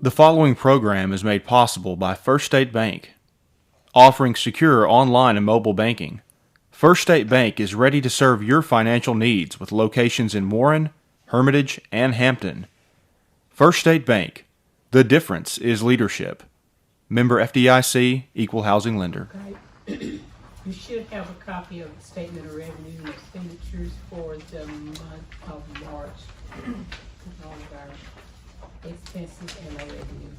The following program is made possible by First State Bank, offering secure online and mobile banking. First State Bank is ready to serve your financial needs with locations in Warren, Hermitage, and Hampton. First State Bank, the difference is leadership. Member FDIC, Equal Housing Lender. Okay. You should have a copy of the Statement of Revenue and Expenditures for the month of March. All of our expenses and our revenue.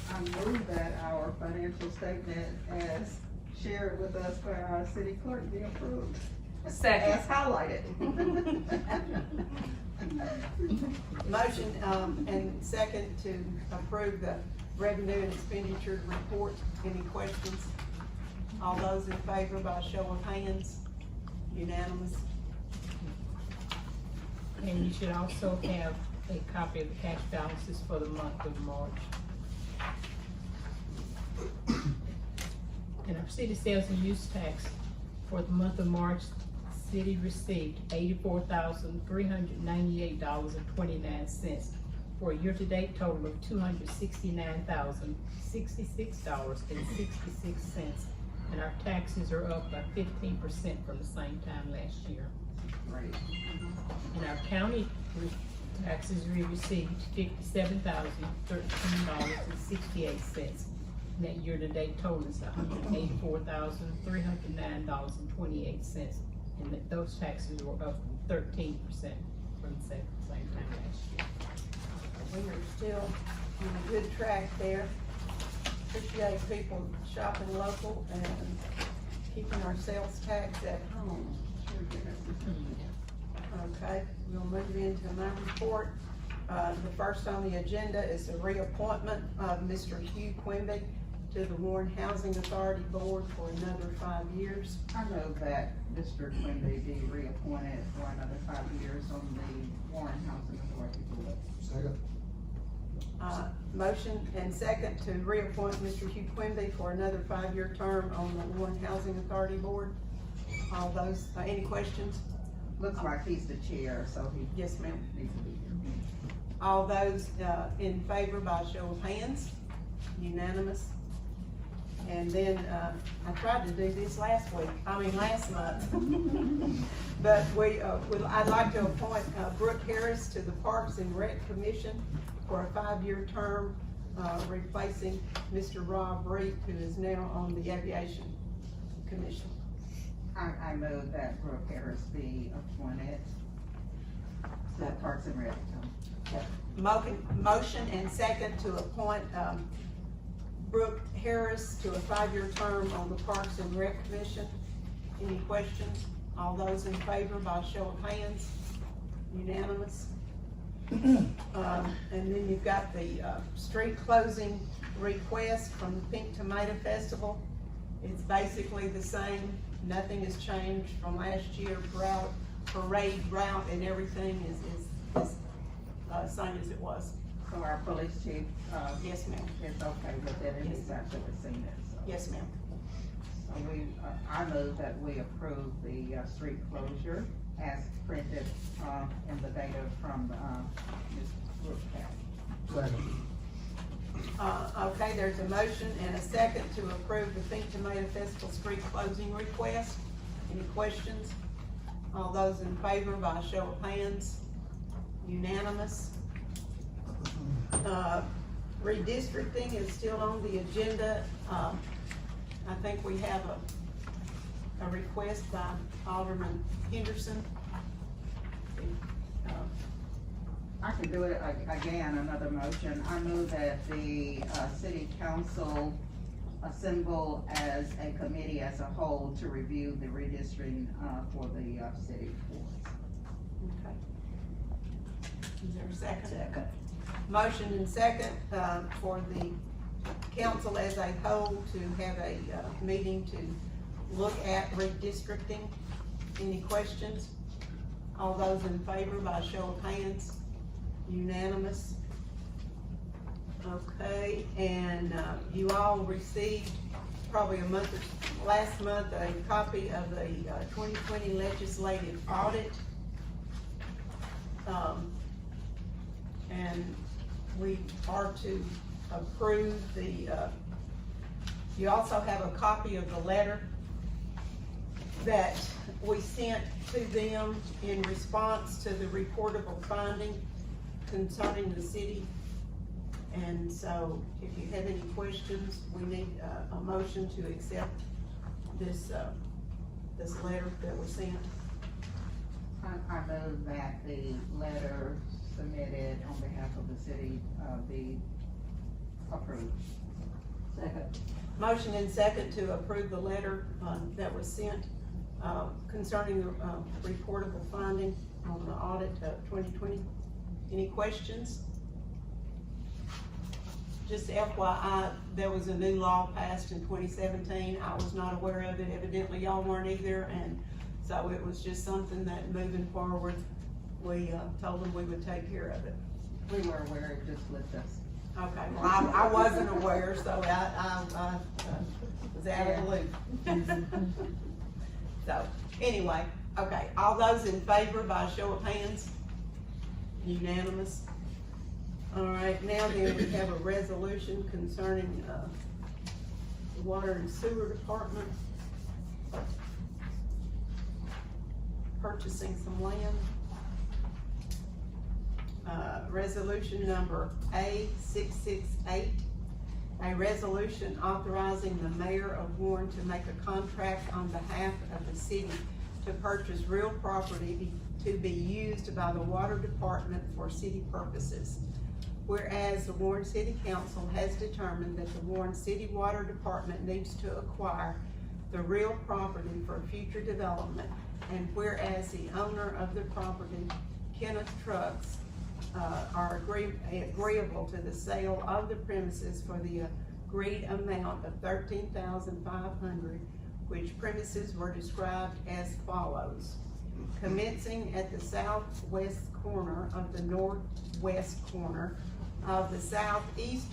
I move that our financial statement as shared with us by our city clerk be approved. Second. As highlighted. Motion and second to approve the revenue and expenditure report. Any questions? All those in favor by show of hands? Unanimous. And you should also have a copy of the cash balances for the month of March. And our city sales and use tax for the month of March, the city received $84,398.29 for a year-to-date total of $269,066.66. And our taxes are up by 15% from the same time last year. Right. And our county taxes we received $57,013.68. And that year-to-date total is $184,309.28. And that those taxes were up 13% from the same time last year. We are still on a good track there. Appreciate people shopping local and keeping our sales tax at home. Okay, we'll move into my report. The first on the agenda is the reappointment of Mr. Hugh Quimby to the Warren Housing Authority Board for another 5 years. I move that Mr. Quimby be reappointed for another 5 years on the Warren Housing Authority Board. Second. Motion and second to reappoint Mr. Hugh Quimby for another 5-year term on the Warren Housing Authority Board. All those, any questions? Looks like he's the chair, so he Yes, ma'am. needs to be here. All those in favor by show of hands? Unanimous. And then, I tried to do this last month. But I'd like to appoint Brooke Harris to the Parks and Rec Commission for a 5-year term, replacing Mr. Rob Reed, who is now on the Aviation Commission. I move that Brooke Harris be appointed to the Parks and Rec. Motion and second to appoint Brooke Harris to a 5-year term on the Parks and Rec Commission. Any questions? All those in favor by show of hands? Unanimous. And then you've got the street closing request from the Pink Tomato Festival. It's basically the same. Nothing has changed from last year. Parade route and everything is same as it was. So our police chief, Yes, ma'am. is okay with it, and he's actually seen it, so. Yes, ma'am. So I move that we approve the street closure as printed in the data from Ms. Brooke Harris. Second. Okay, there's a motion and a second to approve the Pink Tomato Festival street closing request. Any questions? All those in favor by show of hands? Unanimous. Redistricting is still on the agenda. I think we have a request by Alderman Henderson. I can do it again, another motion. I move that the city council assemble as a committee as a whole to review the redistricting for the city boards. Okay. Is there a second? Second. Motion and second for the council as a whole to have a meeting to look at redistricting. Any questions? All those in favor by show of hands? Unanimous. Okay, and you all received probably last month, a copy of the 2020 legislative audit. And we are to approve you also have a copy of the letter that we sent to them in response to the reportable finding concerning the city. And so if you have any questions, we need a motion to accept this letter that was sent. I move that the letter submitted on behalf of the city be approved. Second. Motion and second to approve the letter that was sent concerning the reportable finding on the audit of 2020. Any questions? Just FYI, there was a new law passed in 2017. I was not aware of it. Evidently, y'all weren't either, and so it was just something that moving forward, we told them we would take care of it. We were aware, it just slipped us. Okay, well, I wasn't aware, so I was out of the loop. So, anyway, okay, all those in favor by show of hands? Unanimous. All right, now then we have a resolution concerning the Water and Sewer Department purchasing some land. Resolution number A668, a resolution authorizing the mayor of Warren to make a contract on behalf of the city to purchase real property to be used by the water department for city purposes. Whereas the Warren City Council has determined that the Warren City Water Department needs to acquire the real property for future development, and whereas the owner of the property, Kenneth Trucks, are agreeable to the sale of the premises for the agreed amount of $13,500, which premises were described as follows. Commencing at the southwest corner of the northwest corner of the southeast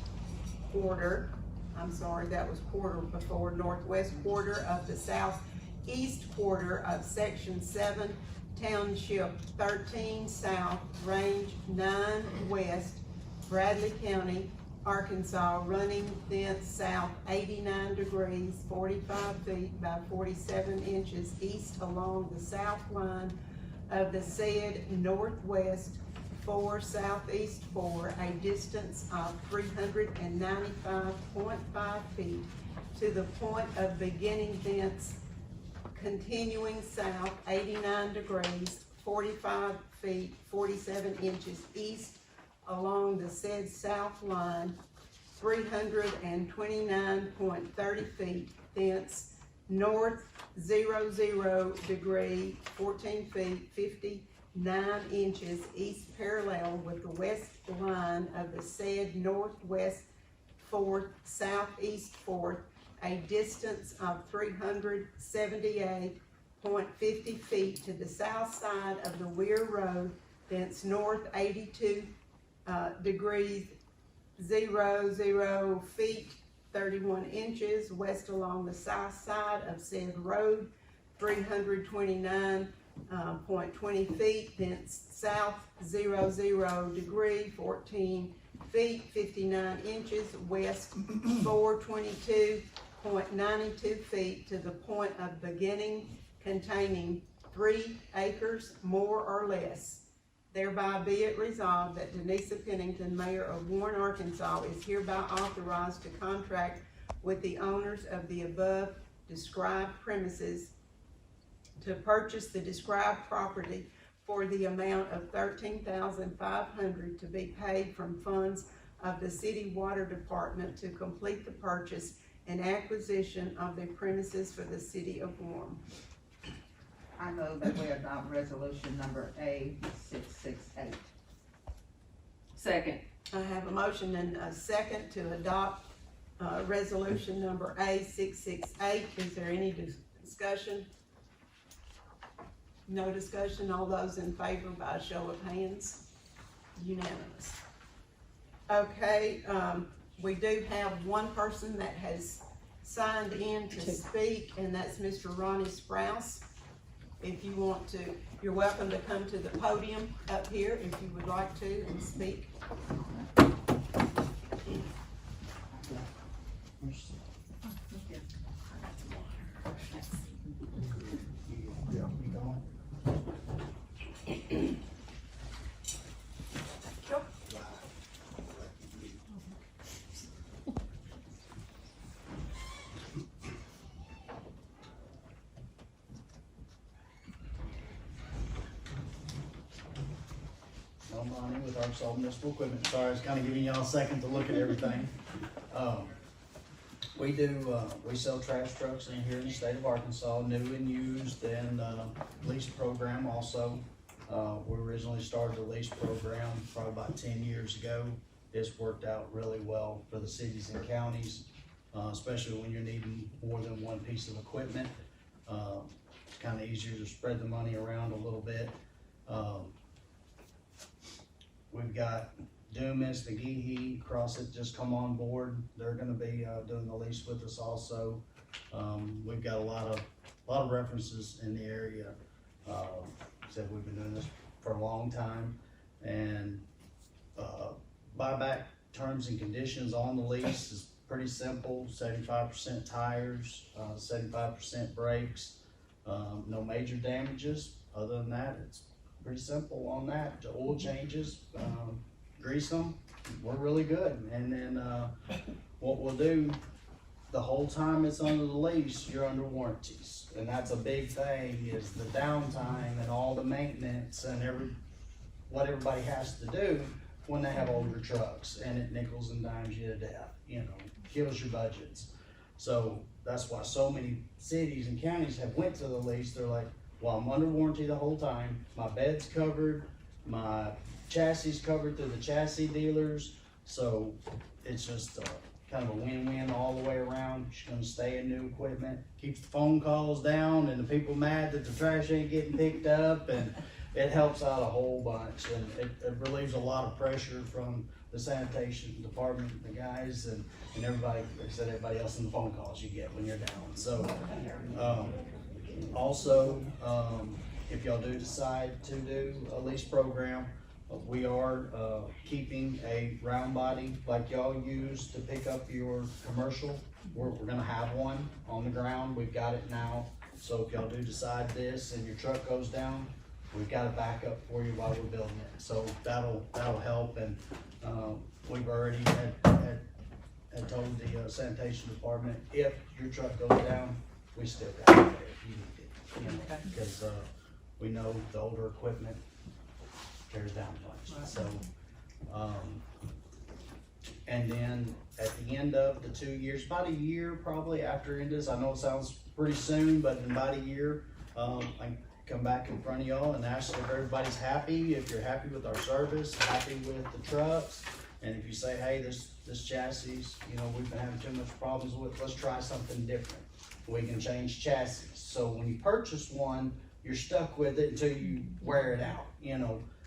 quarter, I'm sorry, that was quarter before, northwest quarter of the southeast quarter of section 7, Township 13 South, Range 9 West, Bradley County, Arkansas, running thence south 89 degrees, 45 feet by 47 inches east along the south line of the said northwest 4 southeast 4, a distance of 395.5 feet to the point of beginning thence, continuing south 89 degrees, 45 feet, 47 inches east along the said south line, 329.30 feet thence, north 00 degree, 14 feet, 59 inches east parallel with the west line of the said northwest 4th, southeast 4th, a distance of 378.50 feet to the south side of the Weir Road, thence north 82 degrees 00 feet 31 inches west along the south side of said road, 329.20 feet, thence south 00 degree 14 feet 59 inches west 422.92 feet to the point of beginning, containing 3 acres more or less. Thereby be it resolved that Denisa Pennington, Mayor of Warren, Arkansas, is hereby authorized to contract with the owners of the above described premises to purchase the described property for the amount of $13,500 to be paid from funds of the City Water Department to complete the purchase and acquisition of the premises for the City of Warren. I move that we adopt resolution number A668. Second. I have a motion and a second to adopt resolution number A668. Is there any discussion? No discussion. All those in favor by a show of hands? Unanimous. Okay, we do have one person that has signed in to speak, and that's Mr. Ronnie Sprouse. If you want to, you're welcome to come to the podium up here if you would like to and speak. I'm Ronnie with Arkansas Municipal Equipment. Sorry, I was kind of giving y'all a second to look at everything. We sell trash trucks in here in the state of Arkansas, new and used, and lease program also. We originally started the lease program probably about 10 years ago. It's worked out really well for the cities and counties, especially when you're needing more than one piece of equipment. It's kind of easier to spread the money around a little bit. We've got Dumas, McGehee, Crossett just come on board. They're gonna be doing the lease with us also. We've got a lot of references in the area. Said we've been doing this for a long time, and buyback terms and conditions on the lease is pretty simple. 75% tires, 75% brakes, no major damages. Other than that, it's pretty simple on that. The oil changes, grease them, we're really good. And then what we'll do, the whole time it's under the lease, you're under warranties. And that's a big thing, is the downtime and all the maintenance and what everybody has to do when they have older trucks, and it nickels and dimes you to death, kills your budgets. So that's why so many cities and counties have went to the lease. They're like, well, I'm under warranty the whole time, my bed's covered, my chassis covered through the chassis dealers, so it's just kind of a win-win all the way around. She's gonna stay in new equipment, keeps the phone calls down and the people mad that the trash ain't getting picked up, and it helps out a whole bunch, and it relieves a lot of pressure from the sanitation department, the guys, and everybody, like I said, everybody else in the phone calls you get when you're down. So also, if y'all do decide to do a lease program, we are keeping a round body like y'all use to pick up your commercial. We're gonna have one on the ground. We've got it now. So if y'all do decide this and your truck goes down, we've got a backup for you while we're building it. So that'll help. And we've already had told the sanitation department, if your truck goes down, we still got it there if you need it. Because we know the older equipment tears down much. So, and then at the end of the 2 years, about a year probably after it is, I know it sounds pretty soon, but in about a year, I come back in front of y'all and ask if everybody's happy, if you're happy with our service, happy with the trucks, and if you say, hey, this chassis, we've been having too much problems with, let's try something different. We can change chassis. So when you purchase one, you're stuck with it until you wear it out.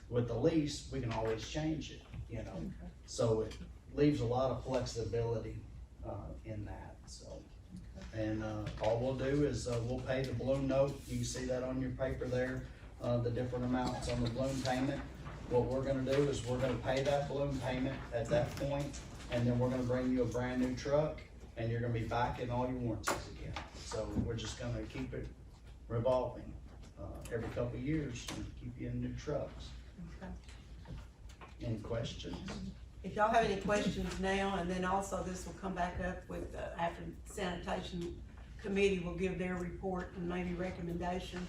With the lease, we can always change it, So it leaves a lot of flexibility in that. So, and all we'll do is we'll pay the balloon note. You can see that on your paper there, the different amounts on the balloon payment. What we're gonna do is we're gonna pay that balloon payment at that point, and then we're gonna bring you a brand new truck, and you're gonna be back in all your warranties again. So we're just gonna keep it revolving every couple of years and keep you in new trucks. Okay. Any questions? If y'all have any questions now, and then also this will come back up with, after sanitation committee will give their report and maybe recommendation,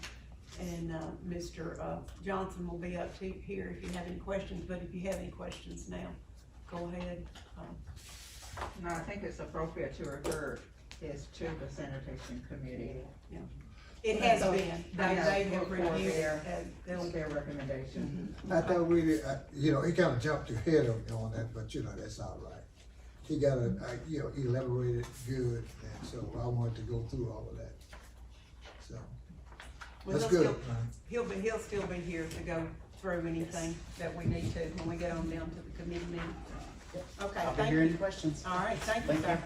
and Mr. Johnson will be up to here if you have any questions, but if you have any questions now, go ahead. No, I think it's appropriate to refer this to the sanitation committee. It has So, been, they I know, have for reviewed their- it, and That was they'll, their recommendation. I thought it kind of jumped ahead on that, but that's all right. He got elaborated good, and so I wanted to go through all of that. So, well, that's he'll good. still, he'll still be here to go through anything that we need to when we get on down to the committee meeting. Okay, I'll be thank here. Any you. questions? All right, thank you, Thank sir.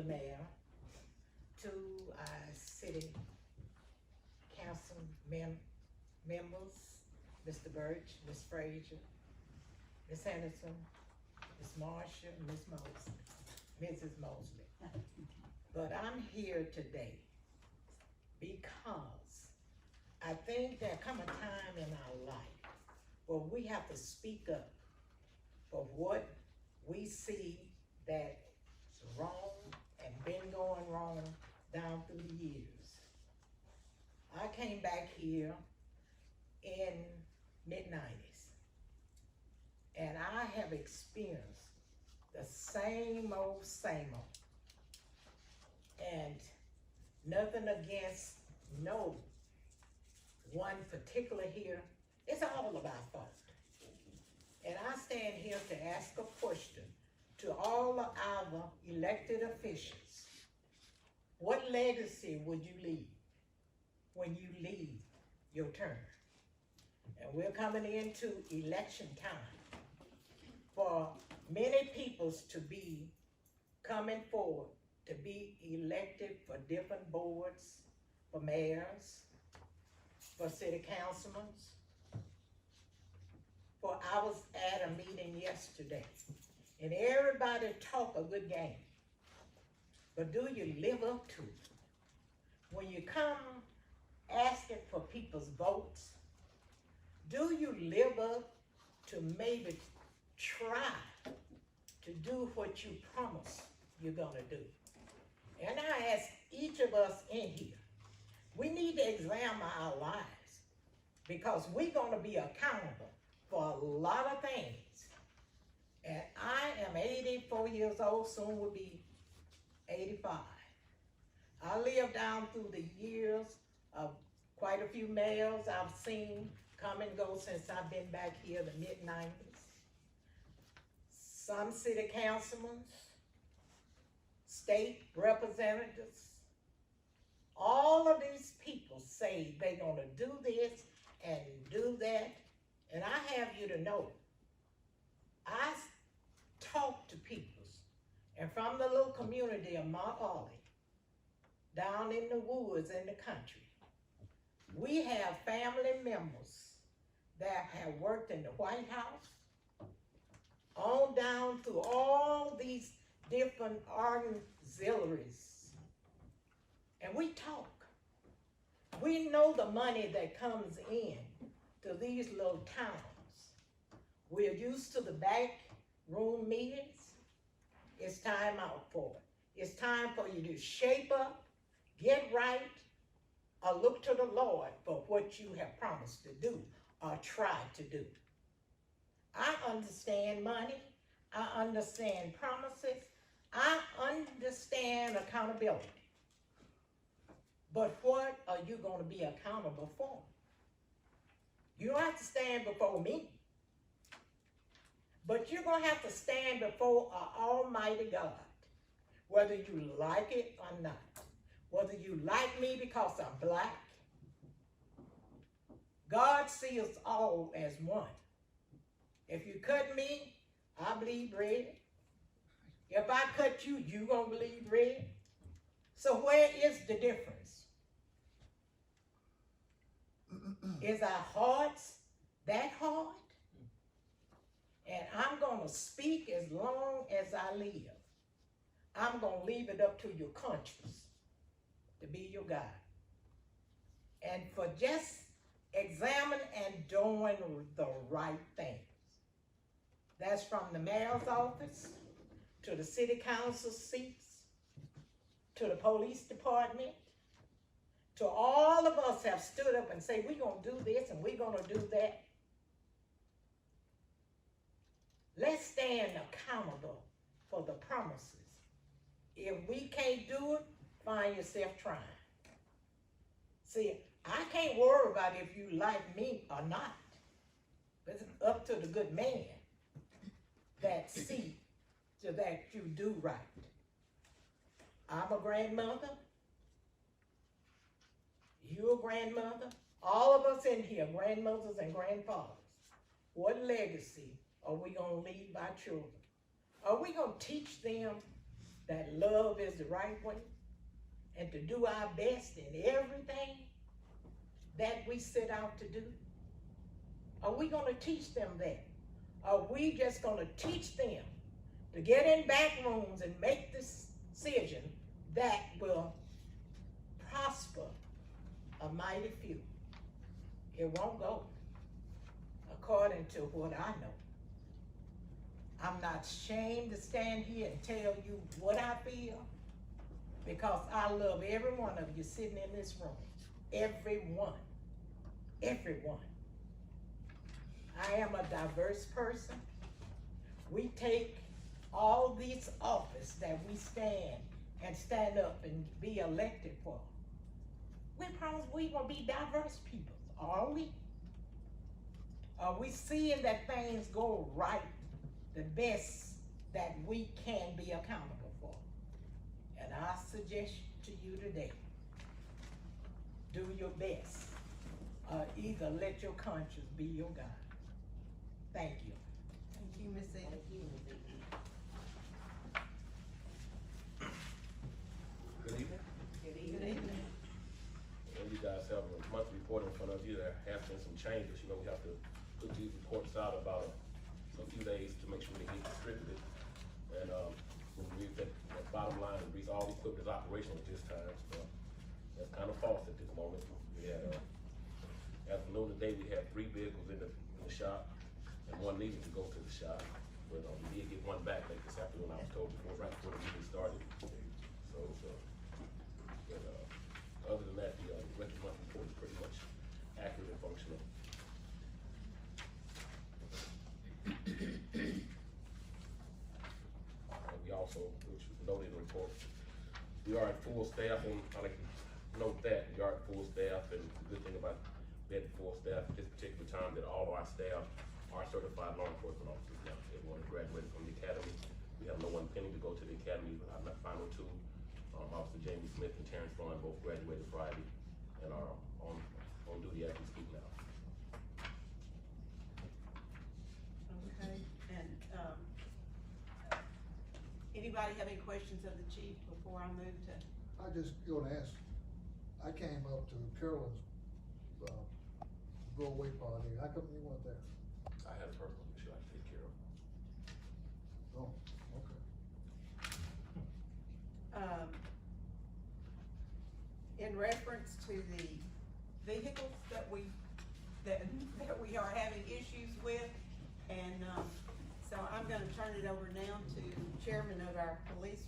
the mayor, to our city council members, Mr. Birch, Ms. Frazier, Ms. Henderson, Ms. Marshall, Ms. Mosley, Mrs. Mosley. But I'm here today because I think there come a time in our life where we have to speak up for what we see that's wrong and been going wrong down through the years. I came back here in mid-90s, and I have experienced the same old. And nothing against no one particular here, it's all of our fault. And I stand here to ask a question to all of our elected officials. What legacy would you leave when you leave your term? And we're coming into election time for many peoples to be coming forward to be elected for different boards, for mayors, for city councilmen. For I was at a meeting yesterday, and everybody talk a good game, but do you live up to it? When you come asking for people's votes, do you live up to maybe try to do what you promise you're gonna do? And I ask each of us in here, we need to examine our lives because we're gonna be accountable for a lot of things. And I am 84 years old, soon will be 85. I lived down through the years of quite a few mayors I've seen come and go since I've been back here, the mid-90s. Some city councilmen, state representatives, all of these people say they're gonna do this and do that. And I have you to know, I talk to people, and from the little community of Mount Holly, down in the woods in the country, we have family members that have worked in the White House, on down through all these different auxiliaries. And we talk. We know the money that comes in to these little towns. We're used to the back room meetings. It's time out for it. It's time for you to shape up, get right, or look to the Lord for what you have promised to do or tried to do. I understand money. I understand promises. I understand accountability. But what are you going to be accountable for? You don't have to stand before me. But you're going to have to stand before an almighty God, whether you like it or not. Whether you like me because I'm black. God sees us all as one. If you cut me, I bleed red. If I cut you, you gonna bleed red. So where is the difference? Is our hearts that hard? And I'm gonna speak as long as I live. I'm gonna leave it up to your conscience to be your guide. And for just examining and doing the right things. That's from the mayor's office, to the city council seats, to the police department, to all of us have stood up and say, we're gonna do this and we're gonna do that. Let's stand accountable for the promises. If we can't do it, find yourself trying. See, I can't worry about if you like me or not. It's up to the good man that see to that you do right. I'm a grandmother. You're a grandmother. All of us in here, grandmothers and grandfathers. What legacy are we going to leave our children? Are we going to teach them that love is the right way and to do our best in everything that we set out to do? Are we gonna teach them that? Are we just gonna teach them to get in back rooms and make this decision that will prosper a mighty few? It won't go according to what I know. I'm not ashamed to stand here and tell you what I feel, because I love every one of you sitting in this room. Everyone. Everyone. I am a diverse person. We take all this office that we stand up and be elected for. We promise we gonna be diverse people, are we? Are we seeing that things go right, the best that we can be accountable for? And I suggest to you today, do your best, or either let your conscience be your guide. Thank you. Thank you, Ms. Ed. Good evening. Good evening. And you guys have a monthly report in front of you. There have been some changes. You know, we have to put these reports out about a few days to make sure they get distributed. And when we read that bottom line, it reads all equipment is operational at this time. So that's kind of false at this moment. We had, as of noon today, we had 3 vehicles in the shop and 1 needed to go to the shop. But we did get 1 back late this afternoon. I was told before, right before the meeting started. So, other than that, the record month report is pretty much accurate and functional. We also, which was noted in the report, we are at full staff, and I like to note that we are at full staff, and the good thing about being at full staff at this particular time that all of our staff are certified law enforcement officers now. Everyone has graduated from the academy. We have no one pending to go to the academy, but our final 2. Officer Jamie Smith and Terrence Vaughn both graduated Friday and are on duty as we speak now. Okay, and, anybody have any questions of the chief before I move to? I just gonna ask, I came up to Carolyn's, go away party, how come you weren't there? I had a personal issue I had to take care of. Oh, okay. In reference to the vehicles that we are having issues with, and, so I'm gonna turn it over now to Chairman of our Police,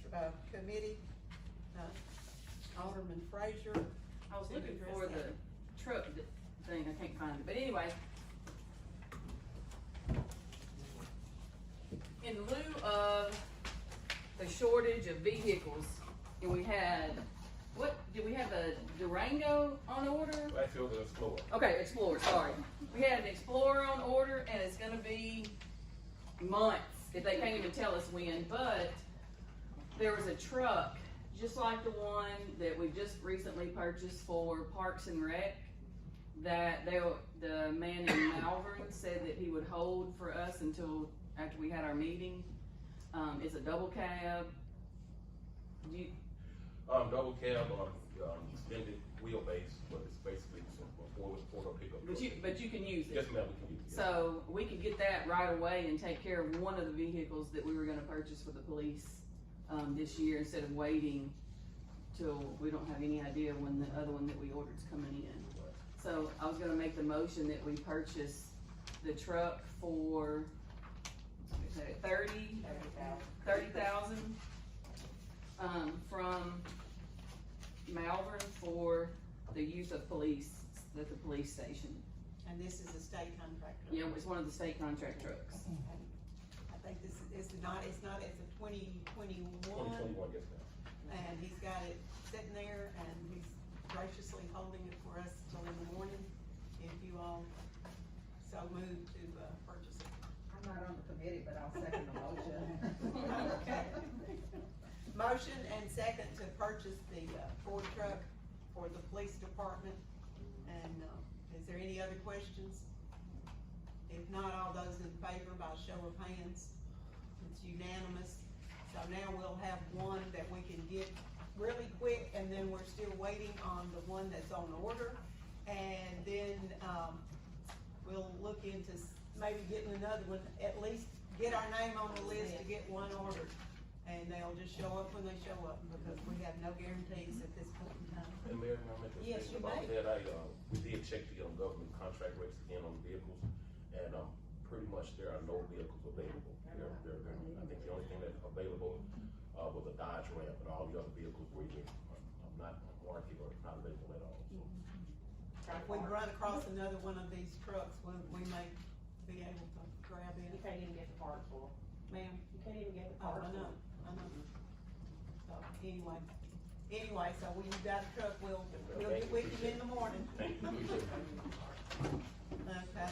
Committee, Alderman Frazier. I was looking for the truck thing, I can't find it, but anyway. In lieu of the shortage of vehicles, and we had, did we have a Durango on order? Actually, it was an Explorer. Okay, Explorer, sorry. We had an Explorer on order, and it's gonna be months if they can't even tell us when, but there was a truck, just like the one that we just recently purchased for Parks and Rec, that the man in Malvern said that he would hold for us until after we had our meeting. It's a double cab. Double cab, extended wheelbase, but it's basically a four-door pickup. But you can use it. Yes, ma'am, we can use it. So we could get that right away and take care of one of the vehicles that we were gonna purchase for the police, this year, instead of waiting till we don't have any idea when the other one that we ordered is coming in. So I was gonna make the motion that we purchase the truck for, $30,000, from Malvern for the use of police at the police station. And this is a state contract. Yeah, it's one of the state contract trucks. I think this is not, it's a 2021. 2021, yes, ma'am. And he's got it sitting there, and he's graciously holding it for us till in the morning, if you all so move to, purchase it. I'm not on the committee, but I'll second the motion. Okay. Motion and second to purchase the, Ford truck for the police department, and, is there any other questions? If not, all those in favor by show of hands, it's unanimous. So now we'll have one that we can get really quick, and then we're still waiting on the one that's on order. And then, we'll look into maybe getting another one, at least get our name on the list to get one ordered. And they'll just show up when they show up, because we have no guarantees at this point in time. And Mayor, can I make a Yes, statement you about that? We did check the, government contract rates again on the vehicles, and, pretty much there are no vehicles available. I think the only thing that's available, was a Dodge Ram, and all the other vehicles were either, not on market or not available at all, so. If we run across another one of these trucks, we may be able to grab You it. can't even get the parts for them. Ma'am? You can't even get the Oh, parts I for know, them. I know. So, anyway, so when you got a truck, we'll get with you in the morning. Thank you. Okay.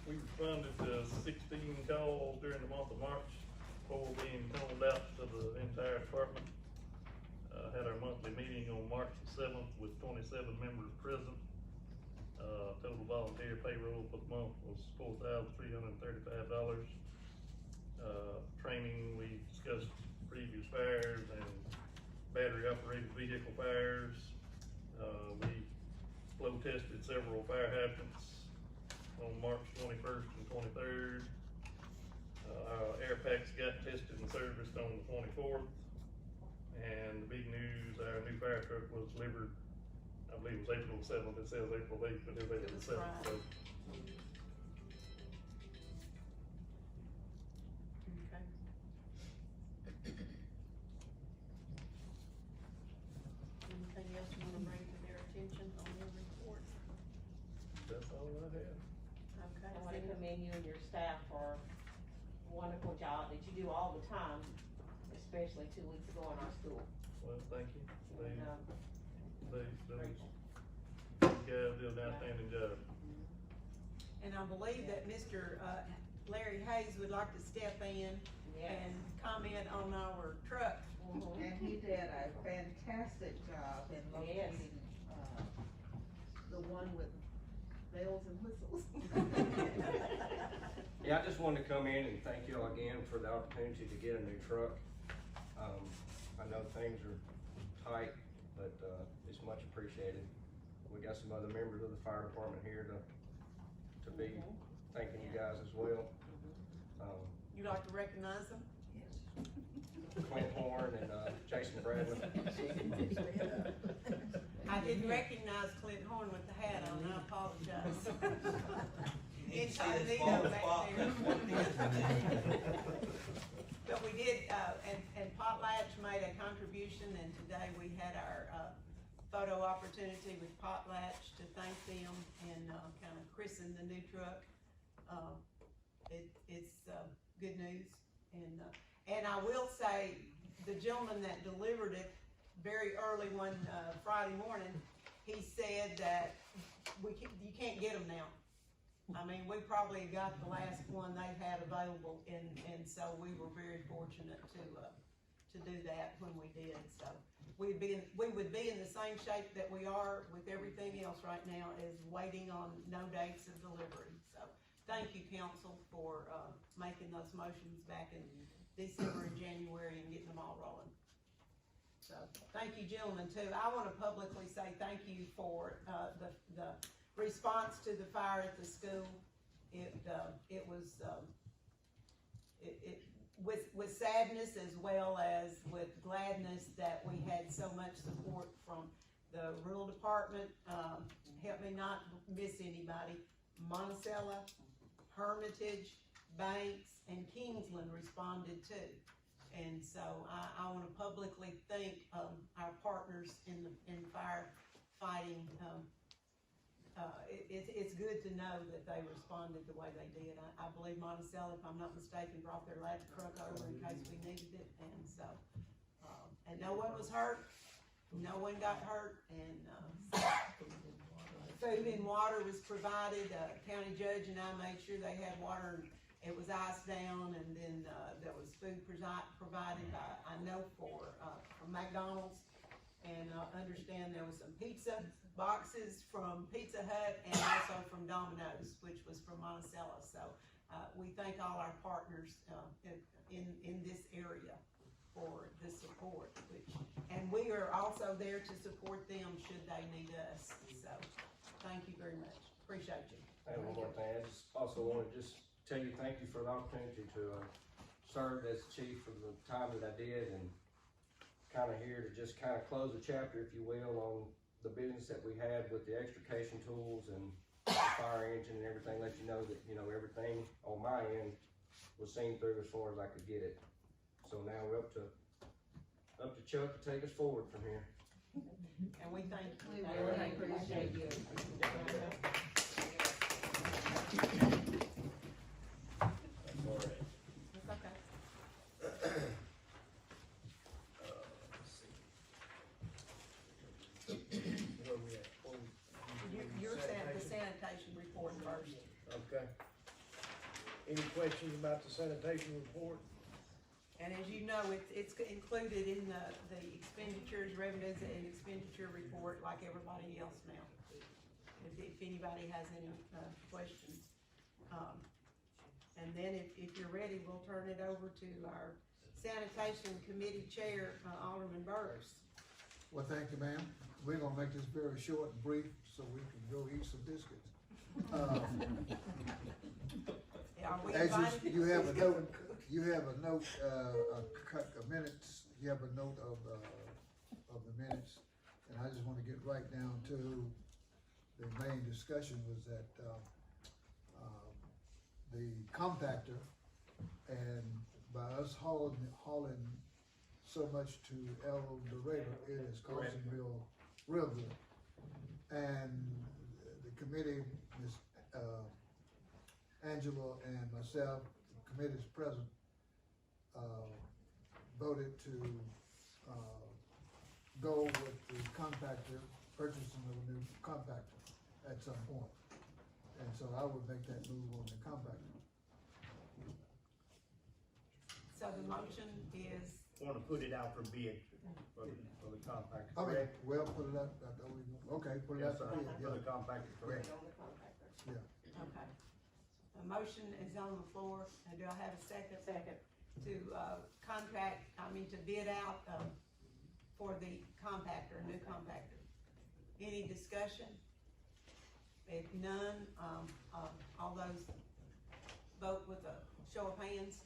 We responded to 16 calls during the month of March, 4 being called out to the entire department. Had our monthly meeting on March the 7th with 27 members present. Total volunteer payroll for the month was $4,335. Training, we discussed previous fires and battery operated vehicle fires. We flow tested several fire hydrants on March 21st and 23rd. Our air packs got tested and serviced on the 24th. And the big news, our new fire truck was delivered, I believe it was April 7th, it says April 8th, but it was April 7th, so. Okay. Anything else you wanna bring to their attention on your report? That's all I have. Okay. I want to commend you and your staff for a wonderful job that you do all the time, especially 2 weeks ago in our school. Well, thank you. And, They great. guys did an outstanding job. And I believe that Mr. Larry Hayes would like to step in Yes. and comment on our truck. Mhm. And he did a fantastic job in Yes. locating, the one with bells and whistles. Yeah, I just wanted to come in and thank you all again for the opportunity to get a new truck. I know things are tight, but, it's much appreciated. We got some other members of the fire department here to be thanking you guys as well. You like to recognize them? Clint Horn and, Jason Bradley. I didn't recognize Clint Horn with the hat on, I apologize. Incognito back there. But we did, and Potlatch made a contribution, and today we had our, photo opportunity with Potlatch to thank them and, kind of christen the new truck. It's good news, and I will say, the gentleman that delivered it very early one, Friday morning, he said that you can't get them now. I mean, we probably got the last one they had available, and so we were very fortunate to do that when we did, so. We would be in the same shape that we are with everything else right now, is waiting on no dates of delivery, so. Thank you, council, for, making those motions back in December and January and getting them all rolling. So, thank you, gentlemen, too. I wanna publicly say thank you for, the response to the fire at the school. It was, with sadness as well as with gladness that we had so much support from the rural department, help me not miss anybody, Monticello, Hermitage, Banks, and Kingsland responded too. And so I wanna publicly thank, our partners in firefighting. It's good to know that they responded the way they did. I believe Monticello, if I'm not mistaken, brought their ladder truck over in case we needed it, and so, and no one was hurt, no one got hurt, and, food and water was provided. County judge and I made sure they had water, and it was iced down, and then, there was food provided by, I know from McDonald's, and I understand there was some pizza boxes from Pizza Hut and also from Domino's, which was from Monticello. So we thank all our partners, in this area for the support, and we are also there to support them should they need us, so, thank you very much, appreciate you. And one more thing, I just also want to just tell you thank you for the opportunity to serve as chief for the time that I did, and kind of here to just kind of close the chapter, if you will, on the business that we had with the extrication tools and the fire engine and everything. Let you know that, you know, everything on my end was seen through as far as I could get it. So now we're up to Chuck to take us forward from here. And we thank you. We really appreciate you. That's all right. It's okay. Let's see. Where we at? You're saying the sanitation report first. Okay. Any questions about the sanitation report? And as you know, it's included in the expenditures, revenues and expenditure report like everybody else now. If anybody has any, questions. And then if you're ready, we'll turn it over to our sanitation committee chair, Alderman Burris. Well, thank you, ma'am. We're gonna make this very short and brief so we can go eat some biscuits. Are we As invited? you have a note, a minutes, you have a note of the minutes, and I just wanna get right down to the main discussion was that, the compactor, and by us hauling so much to El Dorado, it is costing real good. And the committee, Ms. Angela and myself, the committee's president, voted to, go with the compactor, purchasing of a new compactor at some point. And so I would make that move on the compactor. So the motion is, Want to put it out for bid for the compactor, I mean, correct? well, put it up, okay, put it Yes, up, sir, yeah, for the compactor, correct? okay. The motion is on the floor, and do I have a second? Second. To bid out, for the compactor, a new compactor. Any discussion? If none, all those vote with a show of hands,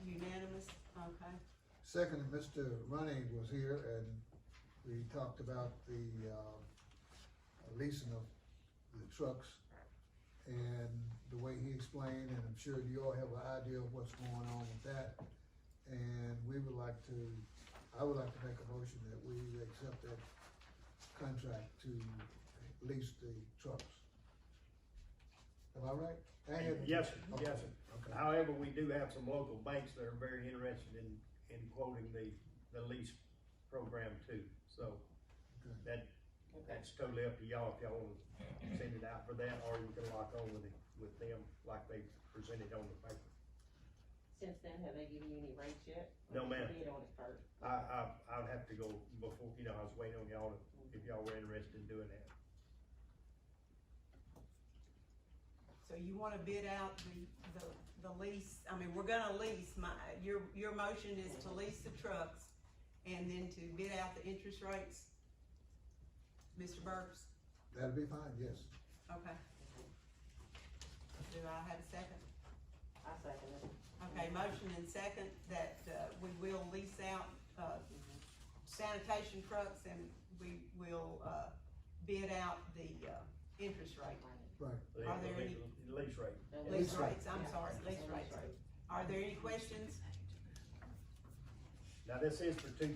unanimous, okay? Second, Mr. Running was here and we talked about the, leasing of the trucks and the way he explained, and I'm sure you all have an idea of what's going on with that. And I would like to make a motion that we accept that contract to lease the trucks. Am I right? Yes, sir, yes, sir. Okay. However, we do have some local banks that are very interested in quoting the lease program too. So Okay. that's totally up to y'all if y'all want to send it out for that, or you can lock on with them like they presented on the paper. Since then, have they given you any rates yet? No, ma'am. Bid on it first. I'd have to go before, I was waiting on y'all if y'all were interested in doing that. So you wanna bid out the lease, we're gonna lease, your motion is to lease the trucks and then to bid out the interest rates? Mr. Burks, That'll be fine, yes. okay. Do I have a second? I second it. Okay, motion and second that, we will lease out, sanitation trucks and we will, bid out the, interest rate. Right. Are there any- Lease rate. Lease rates, I'm sorry, lease rates. Are there any questions? Now, this is for two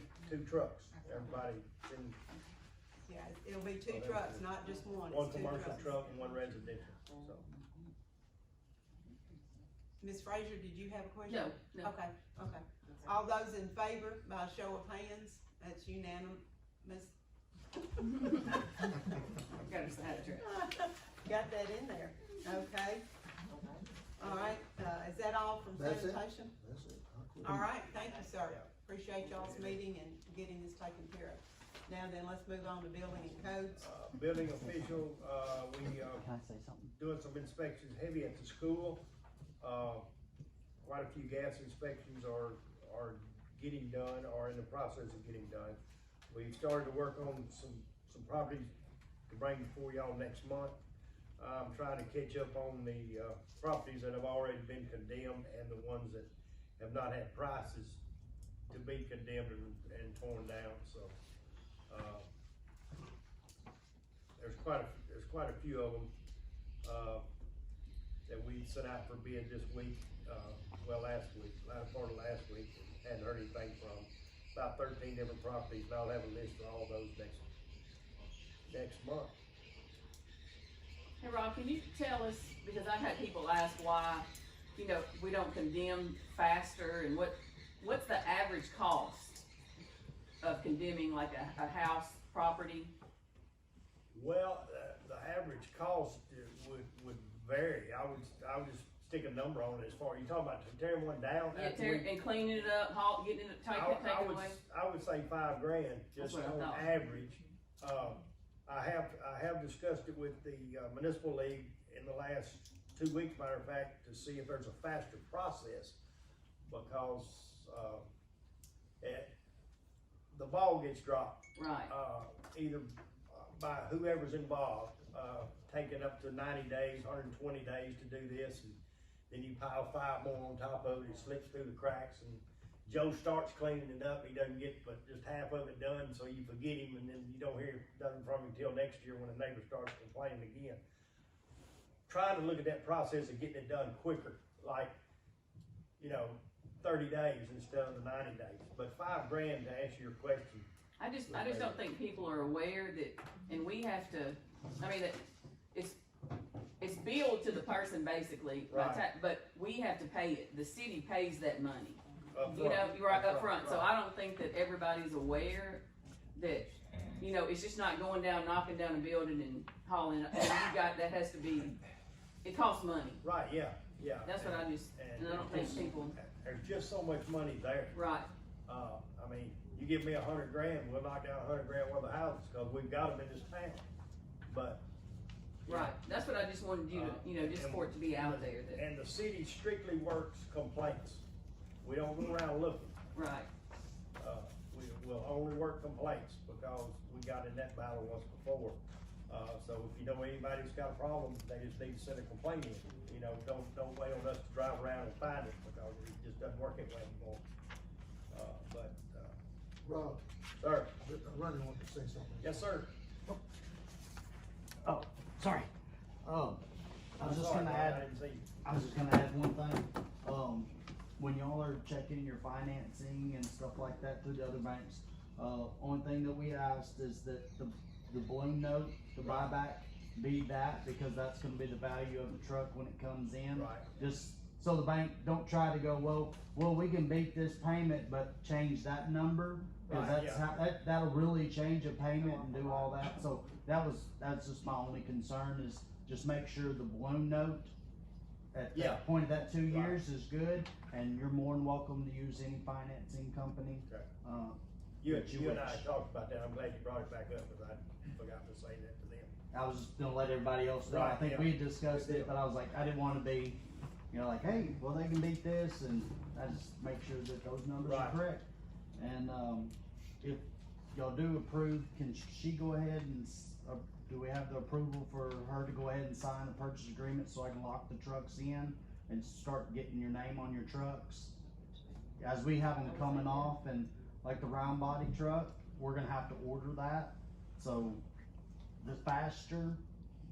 trucks. Everybody, in Yeah, it'll be two trucks, not just one, one it's two commercial trucks. truck and one residential, so. Ms. Frazier, did you have a question? No, no. Okay. All those in favor, by a show of hands, that's unanimous. Got her sidetracked. Got that in there, okay. All right, is that all from That's it. sanitation? That's it. I'll quit. All right, thank you, sir. Appreciate y'all's meeting and getting this taken care of. Now then, let's move on to building and codes. Building official, we, Can I say something? doing some inspections heavy at the school. quite a few gas inspections are getting done, or in the process of getting done. We've started to work on some properties to bring before y'all next month. I'm trying to catch up on the, properties that have already been condemned and the ones that have not had prices to be condemned and torn down, so, there's quite a few of them, that we sent out for bid this week, last week, last part of last week, and hadn't heard anything from. About 13 different properties, and I'll have a list of all those next month. Hey Rob, can you tell us, because I've had people ask why, you know, we don't condemn faster, and what's the average cost of condemning like a house property? Well, the average cost would vary. I would just stick a number on it as far, you talking about tearing one down? Yeah, and cleaning it up, getting it, taking it away? I would say $5,000, That's just what I on thought. average. I have discussed it with the municipal league in the last 2 weeks, matter of fact, to see if there's a faster process, because the ball gets dropped. Right. Either by whoever's involved, taking up to 90 days, 120 days to do this, and then you pile 5 more on top of it, it slips through the cracks, and Joe starts cleaning it up, he doesn't get but just half of it done, so you forget him, and then you don't hear nothing from him until next year when the neighbor starts complaining again. Trying to look at that process of getting it done quicker, like, 30 days instead of the 90 days, but $5,000 to answer your question. I just don't think people are aware that, and we have to, I mean, that it's billed to the person basically, Right. but we have to pay it, the city pays that money. Up You know, front. you're right up front, so right. I don't think that everybody's aware that, it's just not going down, knocking down a building and hauling it, and that has to be, it costs money. Right, yeah. That's what I just, and I don't think people, There's just so much money there. right, I mean, you give me $100,000, we'll knock down $100,000 worth of houses, cause we've got them in this town. But. right, that's what I just wanted you to, just for it to be out there, that, And the city strictly works complaints. We don't go around looking. right. We'll only work complaints because we got in that battle once before. So if you know anybody that's got a problem, they just need to send a complaint in. Don't wait on us to drive around and find it, because it just doesn't work that way anymore. Rob, Sir, Ronnie wanted to say something. yes, sir. Oh, sorry. I was just Sorry, gonna I add, didn't see you. I was just gonna add one thing. When y'all are checking your financing and stuff like that through the other banks, only thing that we asked is that the balloon note, the buyback, be that, because that's gonna be the value of the truck when it comes in. Right. Just so the bank don't try to go, well, we can beat this payment, but change that number. Cause Right, that's yeah. how, that'll really change a payment and do all that. So that's just my only concern, is just make sure the balloon note at Yeah. the point of that 2 Right. years is good, and you're more than welcome to use any financing company. Okay. that You and I wish. talked about that. I'm glad you brought it back up, because I forgot to say that to them. I was just gonna let everybody else know. I Right, think yeah. we had discussed Good it, deal. but I was like, I didn't wanna be, like, hey, well, they can beat this, and I just make sure that those numbers are Right. correct. And, if y'all do approve, can she go ahead and, do we have the approval for her to go ahead and sign a purchase agreement so I can lock the trucks in and start getting your name on your trucks? As we have them coming off, and like the round body truck, we're gonna have to order that, so the faster,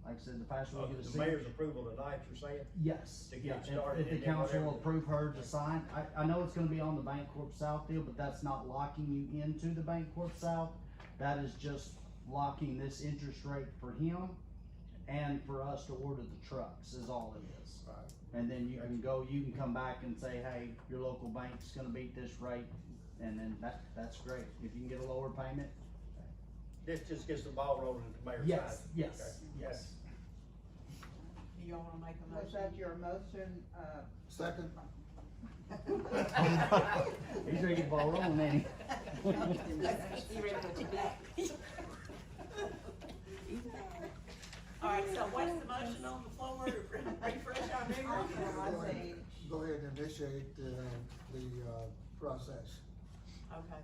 like I said, the faster we get a The seat. mayor's approval tonight, you're saying? Yes, To yeah, get started, if the and then council will whatever- approve her to sign, I know it's gonna be on the Bancorp South deal, but that's not locking you into the Bancorp South. That is just locking this interest rate for him and for us to order the trucks is all it is. Right. And then you can come back and say, hey, your local bank's gonna beat this rate, and then that's great. If you can get a lower payment, This just gets the ball rolling at the mayor's side. yes, yes, Okay. yes. Do y'all wanna make a Was motion? that your motion, Second? He's ready to get the ball rolling, ain't he? Alright, so what's the motion on the floor? Refresh our memory. I say go ahead and initiate the process. Okay.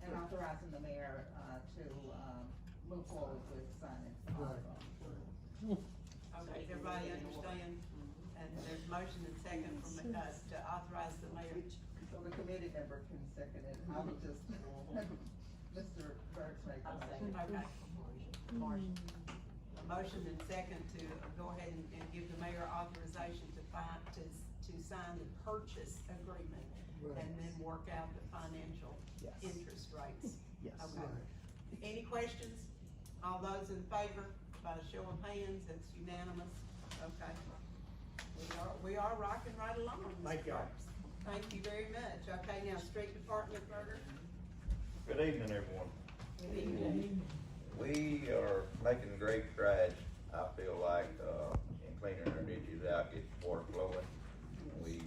And authorizing the mayor, to, move forward with signing. Right. Okay, everybody understand? And there's motion and second from us to authorize the mayor. So the committee member can second it, I would just, Mr. Burks make the motion. Okay. Marcia. A motion and second to go ahead and give the mayor authorization to sign the purchase agreement Right. and then work out the financial Yes. interest rates. Yes. Okay. Any questions? All those in favor, by a show of hands, it's unanimous. Okay. We are rocking right along. Thank y'all. Thank you very much. Okay, now, street department, Berger? Good evening, everyone. Good evening. We are making great strides, I feel like, in cleaning our ditches out, getting water flowing. We,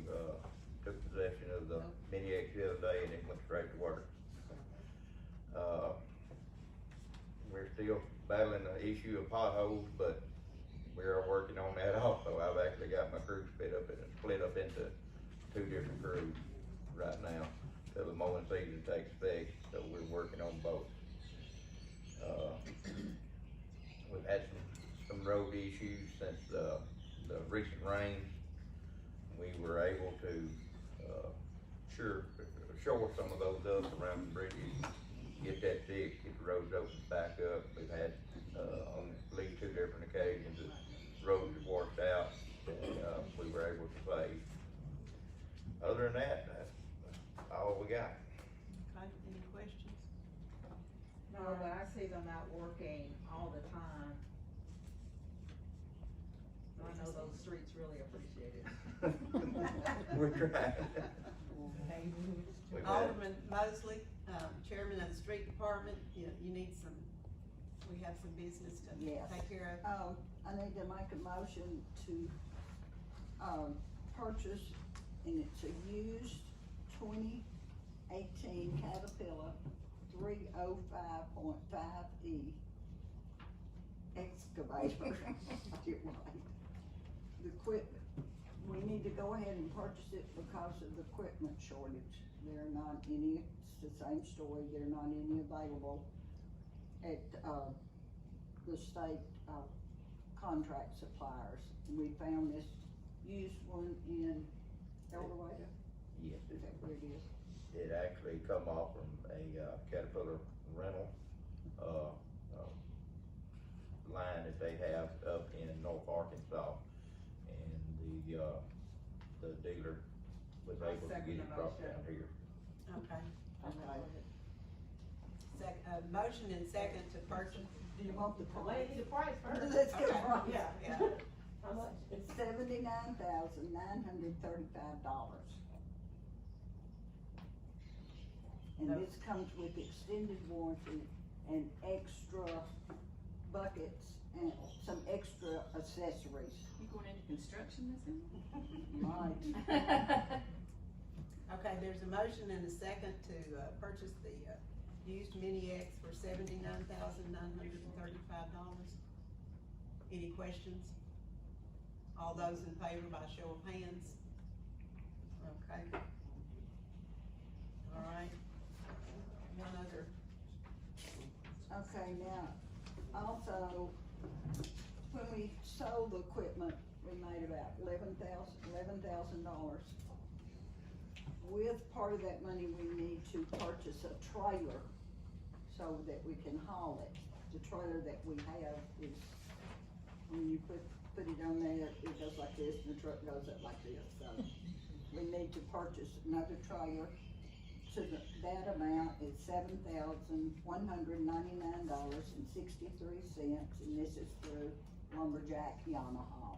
took possession of the mini X the other day and it went straight to work. We're still battling the issue of potholes, but we are working on that also. I've actually got my crew split up into two different crews right now till the mowing season takes effect, so we're working on both. We've had some road issues since the recent rains. We were able to, shore some of those up around the bridges, get that fixed, get the roads opened back up. We've had, on at least two different occasions, the roads have washed out, and, we were able to save. Other than that, that's all we got. Okay, any questions? No, but I see them out working all the time. I know those streets really appreciate it. We're trying. We've had- Alderman Mosley, chairman of the street department, you need some, we have some business to Yes. take care of. I need to make a motion to, purchase, and it's a used 2018 Caterpillar 305.5E excavator. I did right. The equipment, we need to go ahead and purchase it because of the equipment shortage. There are not any, it's the same story, there are not any available at, the state, contract suppliers. We found this used one in El Dorado. Yes. Is that where it is? It actually come off from a Caterpillar rental, line that they have up in North Arkansas. And the dealer was able to get it dropped down here. Okay. Motion and second to purchase. Do you want the price? The price first. Let's get Okay. price. Yeah. How much? It's $79,935. And No. this comes with extended warranty and extra buckets and some extra accessories. You going into construction this Right. Okay, there's a motion and a second to, purchase the, used Mini X for $79,935. Any questions? All those in favor by show of hands? Okay. All right. One other. Okay, now, also, when we sold the equipment, we made about $11,000. With part of that money, we need to purchase a trailer so that we can haul it. The trailer that we have is, when you put it on there, it goes like this, and the truck goes up like this, so we need to purchase another trailer. So that amount is $7,199.63, and this is through Lumberjack Yamaha.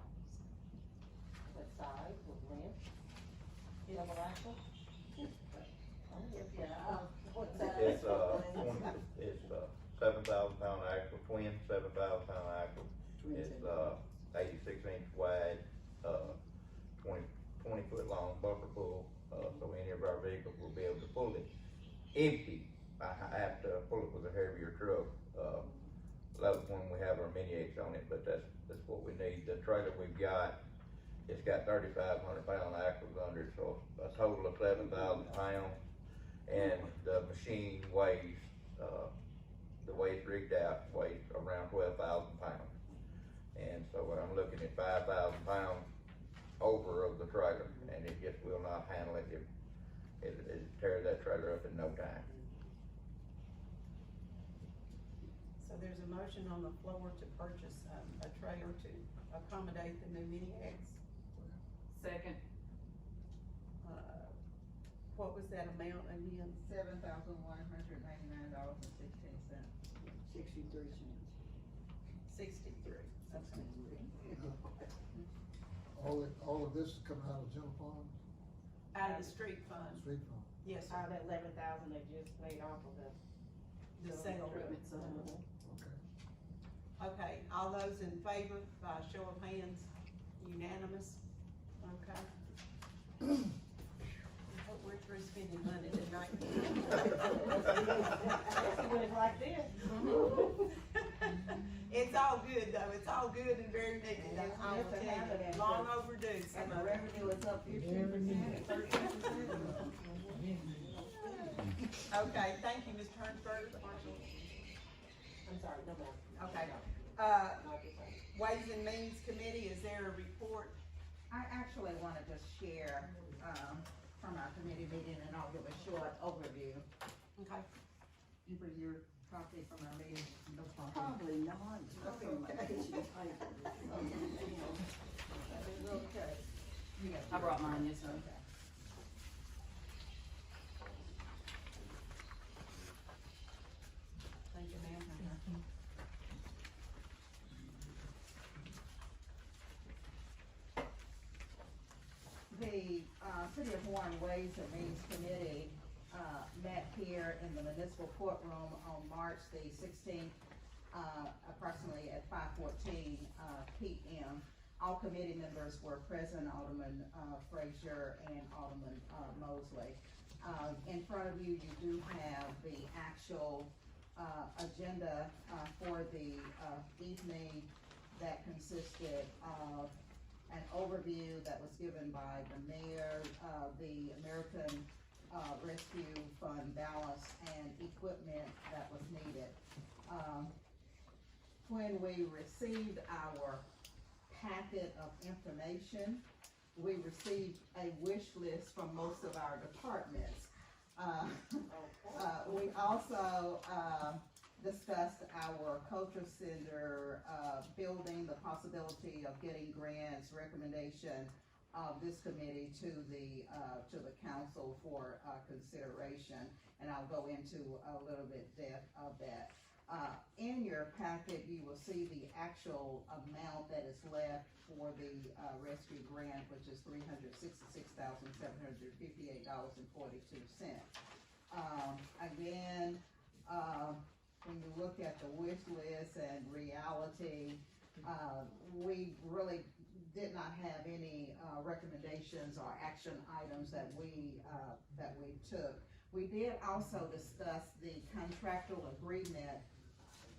What size, what length? Double axle? What size? It's, 7,000 pound axle, twin 7,000 pound axle. It's, 86-inch wide, 20 foot long bumper pull, so any of our vehicles will be able to pull it empty. I have to pull it with a heavier truck. That's when we have our Mini X on it, but that's what we need. The trailer we've got it's got 3,500 pound axles under it, so a total of 7,000 pounds. And the machine weighs, the way it's rigged out, weighs around 12,000 pounds. And so I'm looking at 5,000 pounds over of the trailer, and it just will not handle it. It tears that trailer up in no time. So there's a motion on the floor to purchase, a trailer to accommodate the new mini X. Second. What was that amount again? $7,199.16. 63 cents. 63, okay. All of this is coming out of general fund, Out of the street fund, street fund. yes, Out sir, of that 11,000 they just paid off of the. the sale. Okay. Okay, all those in favor, by show of hands, unanimous, okay? I hope we're through spending money tonight. When it's like this. It's all good though, it's all good and very needed, I will tell you, long overdue. And the revenue is up 15%, 13%. Okay, thank you, Mr. Hertzberg. I'm sorry, no more. Okay, Ways and Means Committee, is there a report? I actually wanna just share, from our committee meeting, and I'll give a short overview. Okay. You bring your copy from our meeting? No problem. Probably not. Okay. Okay. I brought mine, yes, sir. Okay. Thank you, ma'am. The, City of Warren Ways and Means Committee, met here in the municipal courtroom on March the 16th, approximately at 5:14 p.m. All committee members were present, Alderman Frazier and Alderman Mosley. In front of you, you do have the actual agenda for the evening that consisted of an overview that was given by the mayor, the American Rescue Fund balance and equipment that was needed. When we received our packet of information, we received a wish list from most of our departments. We also discussed our culture center building, the possibility of getting grants, recommendation of this committee to the council for consideration, and I'll go into a little bit depth of that. In your packet, you will see the actual amount that is left for the rescue grant, which is $366,758.42. Again, when you look at the wish list and reality, we really did not have any recommendations or action items that we took. We did also discuss the contractual agreement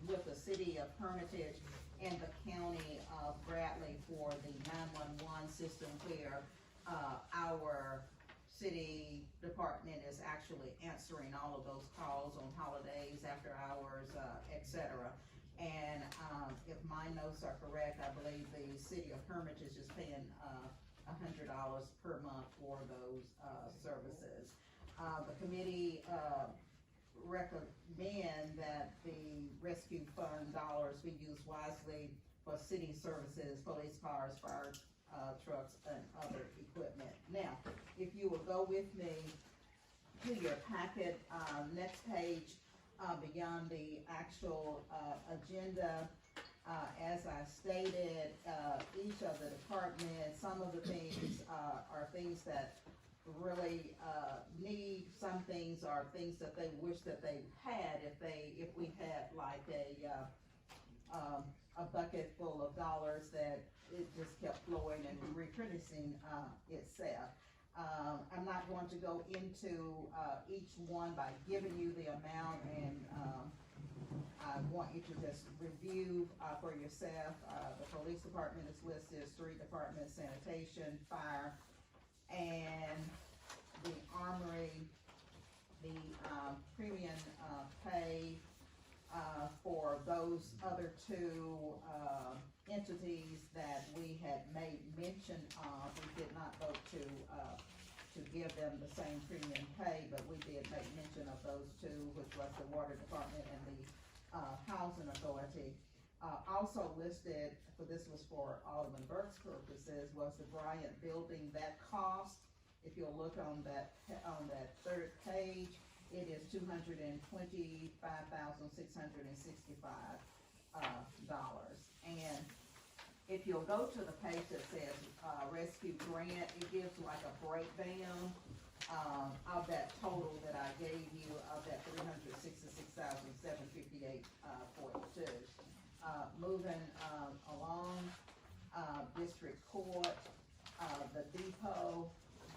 with the city of Hermitage and the county of Bradley for the 911 system, where our city department is actually answering all of those calls on holidays, after hours, etc. And if my notes are correct, I believe the city of Hermitage is paying $100 per month for those services. The committee recommend that the rescue fund dollars be used wisely for city services, police cars, fire trucks, and other equipment. Now, if you will go with me to your packet, next page, beyond the actual agenda, as I stated, each of the departments, some of the things are things that really need, some things are things that they wish that they had if we had like a bucket full of dollars that it just kept flowing and replenishing itself. I'm not going to go into each one by giving you the amount and I want you to just review, for yourself, the police department is listed, street department, sanitation, fire, and the armory, the, premium, pay, for those other two, entities that we had made mention of. We did not vote to give them the same premium pay, but we did make mention of those two, which was the water department and the housing authority. Also listed, for this was for Alderman Burke's purposes, was the Bryant building. That cost, if you'll look on that third page, it is $225,665 dollars. And if you'll go to the page that says rescue grant, it gives like a breakdown of that total that I gave you, of that $366,758.42. Moving along, district court, the depot,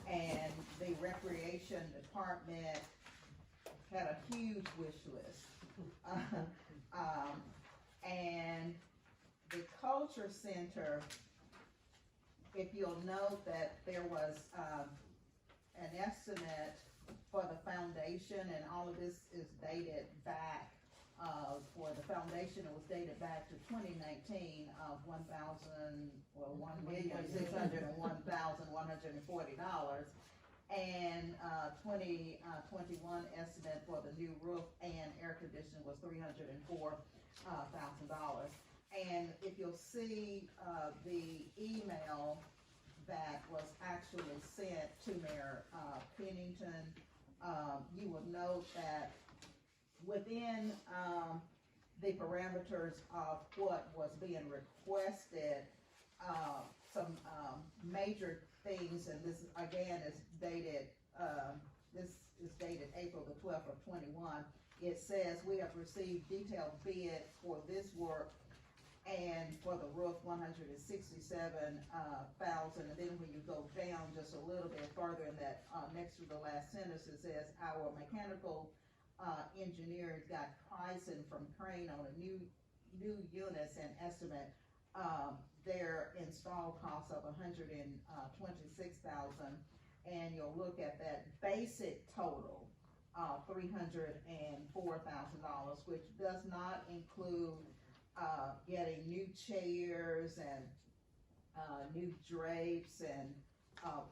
and the recreation department had a huge wish list. And the culture center, if you'll note that there was an estimate for the foundation, and all of this is dated back, for the foundation, it was dated back to 2019 of $1,601,140, and 2021 estimate for the new roof and air conditioning was $304,000. And if you'll see the email that was actually sent to Mayor Pennington, you will note that within the parameters of what was being requested, some major things, and this again is dated, this is dated April the 12th of 21. It says we have received detailed bids for this work, and for the roof, $167,000. And then when you go down just a little bit further in that, next to the last sentence, it says our mechanical engineers got pricing from Crane on a new units and estimate their install cost of $126,000, and you'll look at that basic total, $304,000, which does not include getting new chairs and new drapes and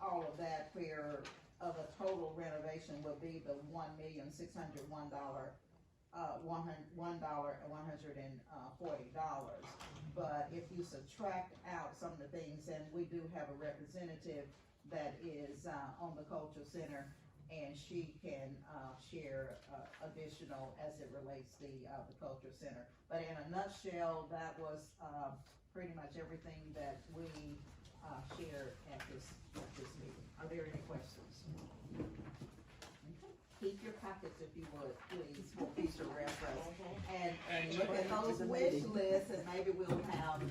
all of that, where of a total renovation would be the $1,601,140. But if you subtract out some of the things, and we do have a representative that is on the Culture Center, and she can share additional as it relates to the Culture Center. But in a nutshell, that was pretty much everything that we shared at this meeting. Are there any questions? Keep your pockets, if you would, please, for future reference. And look at those wish lists, and maybe we'll have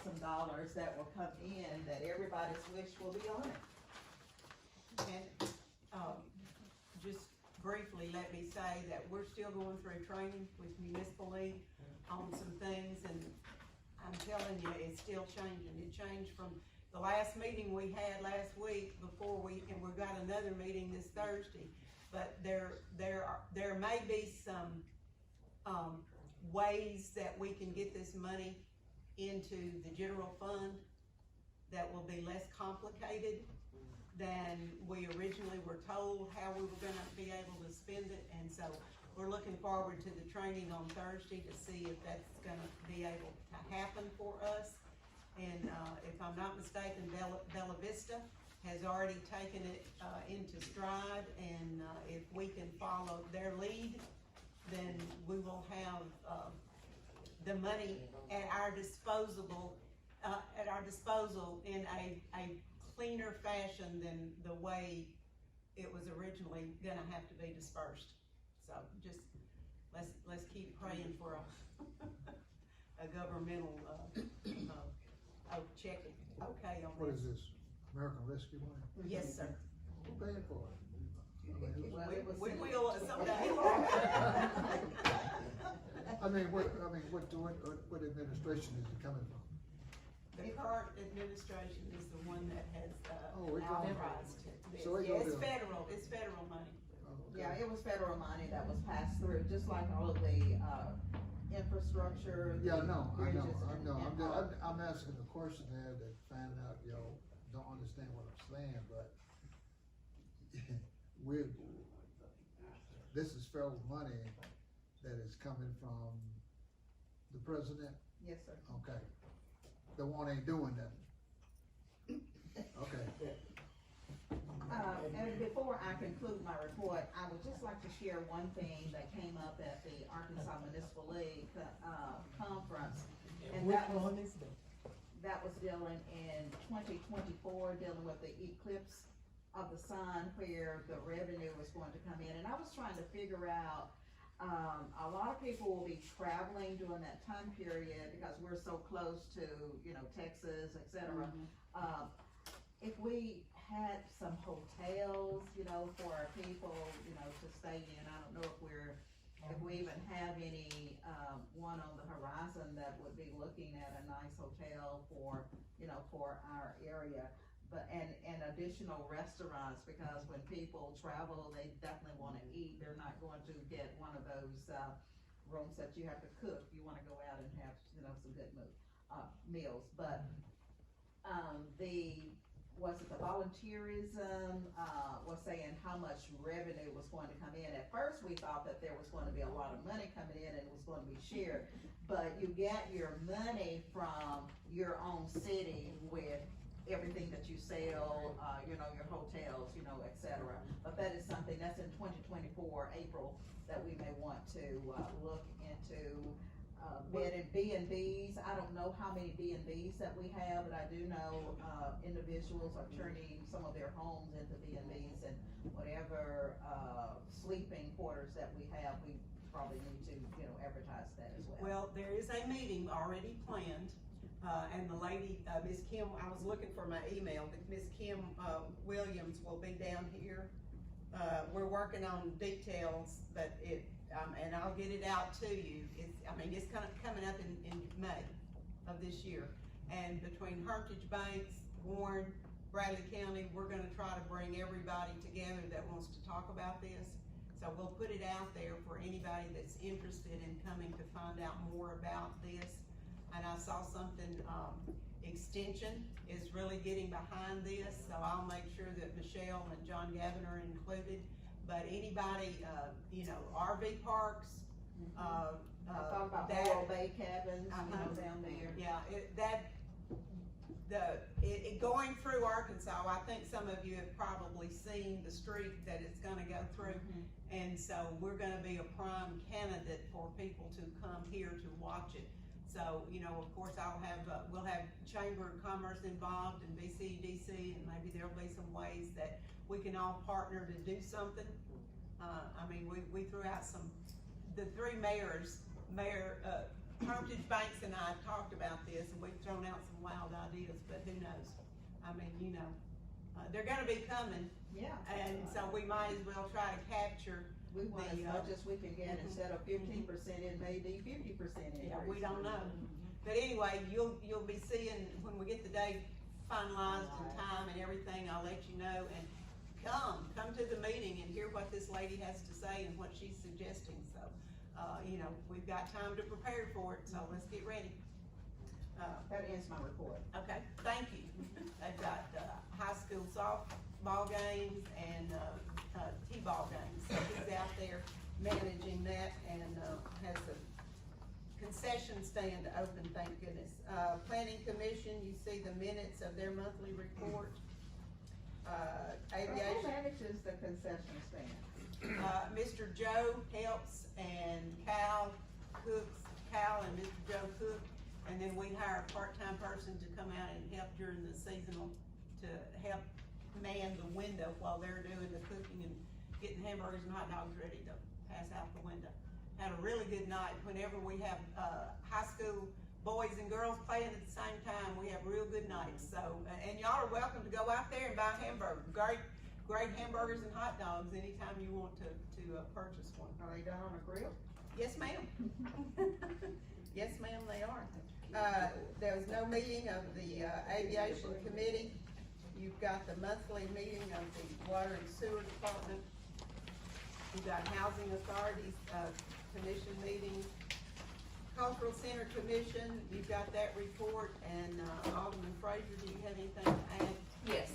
some dollars that will come in, that everybody's wish will be on it. And, just briefly, let me say that we're still going through training with Municipal League on some things, and I'm telling you, it's still changing. It changed from the last meeting we had last week and we've got another meeting this Thursday. But there may be some, ways that we can get this money into the general fund that will be less complicated than we originally were told how we were gonna be able to spend it. And so we're looking forward to the training on Thursday to see if that's gonna be able to happen for us. And if I'm not mistaken, Bella Vista has already taken it into stride, and if we can follow their lead, then we will have the money at our disposal in a cleaner fashion than the way it was originally gonna have to be dispersed. So just let's keep praying for a governmental check. Okay, on What is this, American Rescue money? Yes, sir. Who paid for it? We will someday. I mean, what administration is it coming from? The current administration is the one that has, Oh, it's on- authorized this. so it Yeah, goes it's federal money. Oh, okay. Yeah, it was federal money that was passed through, just like all of the, infrastructure. Yeah, the I know, bridges I know, and I'm asking a question there to find out, y'all don't understand what I'm saying, but this is federal money that is coming from the president, Yes, sir. okay. The one ain't doing nothing. Okay. And before I conclude my report, I would just like to share one thing that came up at the Arkansas Municipal League, conference. And that was dealing in 2024, dealing with the eclipse of the sun, where the revenue was going to come in. And I was trying to figure out, a lot of people will be traveling during that time period because we're so close to, Texas, et cetera. If we had some hotels, for our people, to stay in, I don't know if we even have any, one on the horizon that would be looking at a nice hotel for, for our area. But, and additional restaurants, because when people travel, they definitely wanna eat, they're not going to get one of those, rooms that you have to cook, you wanna go out and have, some good meals, but, was it the volunteerism, was saying how much revenue was going to come in. At first, we thought that there was going to be a lot of money coming in and it was going to be shared, but you get your money from your own city with everything that you sell, your hotels, et cetera. But that is something that's in 2024, April, that we may want to, look into. B&Bs, I don't know how many B&Bs that we have, but I do know, individuals are turning some of their homes into B&Bs, and whatever, sleeping quarters that we have, we probably need to, advertise that as well. Well, there is a meeting already planned, and the lady, Ms. Kim, I was looking for my email, but Ms. Kim, Williams will be down here. We're working on details, but and I'll get it out to you. It's kind of coming up in May of this year. And between Hermitage Banks, Warren, Bradley County, we're gonna try to bring everybody together that wants to talk about this. So we'll put it out there for anybody that's interested in coming to find out more about this. And I saw something, Extension is really getting behind this, so I'll make sure that Michelle and John Gavin are included. But anybody, RV parks, I thought about Laurel Bay cabins, down there. Yeah, going through Arkansas, I think some of you have probably seen the street that it's gonna go through. And so we're gonna be a prime candidate for people to come here to watch it. So, of course, we'll have Chamber of Commerce involved and BCDC, and maybe there'll be some ways that we can all partner to do something. We threw out the three mayors, Hermitage Banks and I talked about this, and we've thrown out some wild ideas, but who knows? They're gonna be coming. Yeah. And so we might as well try to capture. We want as much as we can get. Instead of 15%, it may be 50% increase. Yeah, we don't know. But anyway, you'll be seeing, when we get the date finalized and time and everything, I'll let you know. And come to the meeting and hear what this lady has to say and what she's suggesting. So, we've got time to prepare for it, so let's get ready. That ends my report. Okay, thank you. They've got, high school softball games and, T-ball games. So he's out there managing that and, has a concession stand open, thank goodness. Planning Commission, you see the minutes of their monthly report. Aviation. Who manages the concession stand? Mr. Joe helps, and Cal and Mr. Joe cook, and then we hire a part-time person to come out and help during the seasonal, to help man the window while they're doing the cooking and getting hamburgers and hot dogs ready to pass out the window. Had a really good night. Whenever we have, high school boys and girls playing at the same time, we have real good nights. So, and y'all are welcome to go out there and buy hamburgers. Great hamburgers and hot dogs anytime you want to purchase one. Are they done on a grill? Yes, ma'am. Yes, ma'am, they are. There was no meeting of the aviation committee. You've got the monthly meeting of the water and sewer department. You've got housing authorities, commission meeting. Cultural Center Commission, you've got that report, and Alderman Frazier, do you have anything to add? Yes.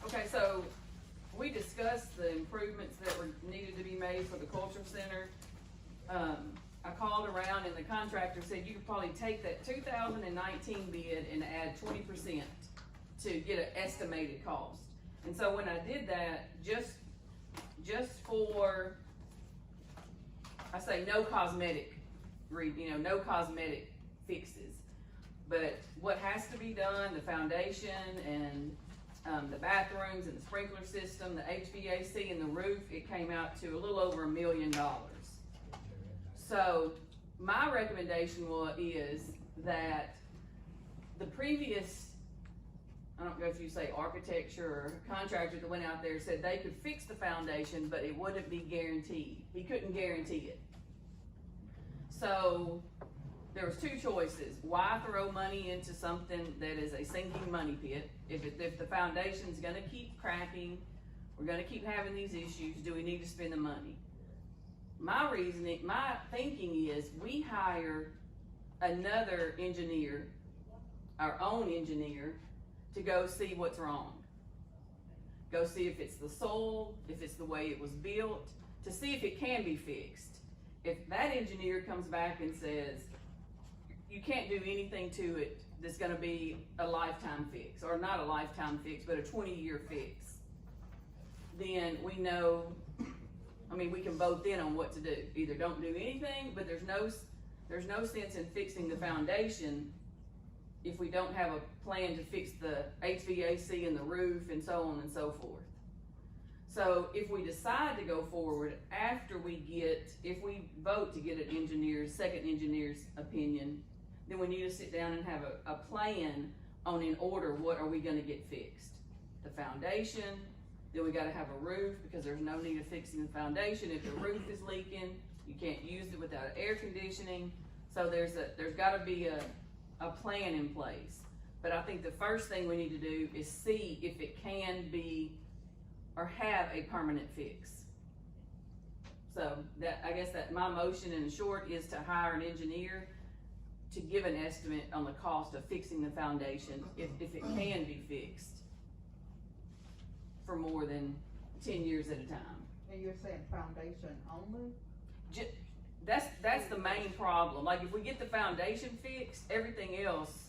Okay, so we discussed the improvements that were needed to be made for the Cultural Center. I called around and the contractor said you could probably take that 2019 bid and add 20% to get an estimated cost. And so when I did that, just for, I say no cosmetic, no cosmetic fixes. But what has to be done, the foundation and the bathrooms and the sprinkler system, the HVAC and the roof, it came out to a little over $1 million. So my recommendation is that the previous, I don't know if you say architecture or contractor that went out there said they could fix the foundation, but it wouldn't be guaranteed. He couldn't guarantee it. So there was two choices. Why throw money into something that is a sinking money pit? If the foundation's gonna keep cracking, we're gonna keep having these issues, do we need to spend the money? My thinking is we hire another engineer, our own engineer, to go see what's wrong. Go see if it's the soil, if it's the way it was built, to see if it can be fixed. If that engineer comes back and says, you can't do anything to it that's gonna be a lifetime fix, or not a lifetime fix, but a 20-year fix, then we know, we can vote then on what to do. Either don't do anything, but there's no sense in fixing the foundation if we don't have a plan to fix the HVAC and the roof and so on and so forth. So if we decide to go forward if we vote to get an second engineer's opinion, then we need to sit down and have a plan on in order what are we gonna get fixed. The foundation, then we gotta have a roof because there's no need of fixing the foundation. If the roof is leaking, you can't use it without air conditioning. So there's gotta be a plan in place. But I think the first thing we need to do is see if it can be or have a permanent fix. So I guess that my motion in short is to hire an engineer to give an estimate on the cost of fixing the foundation if it can be fixed for more than 10 years at a time. And you're saying foundation only? That's the main problem. Like if we get the foundation fixed, everything else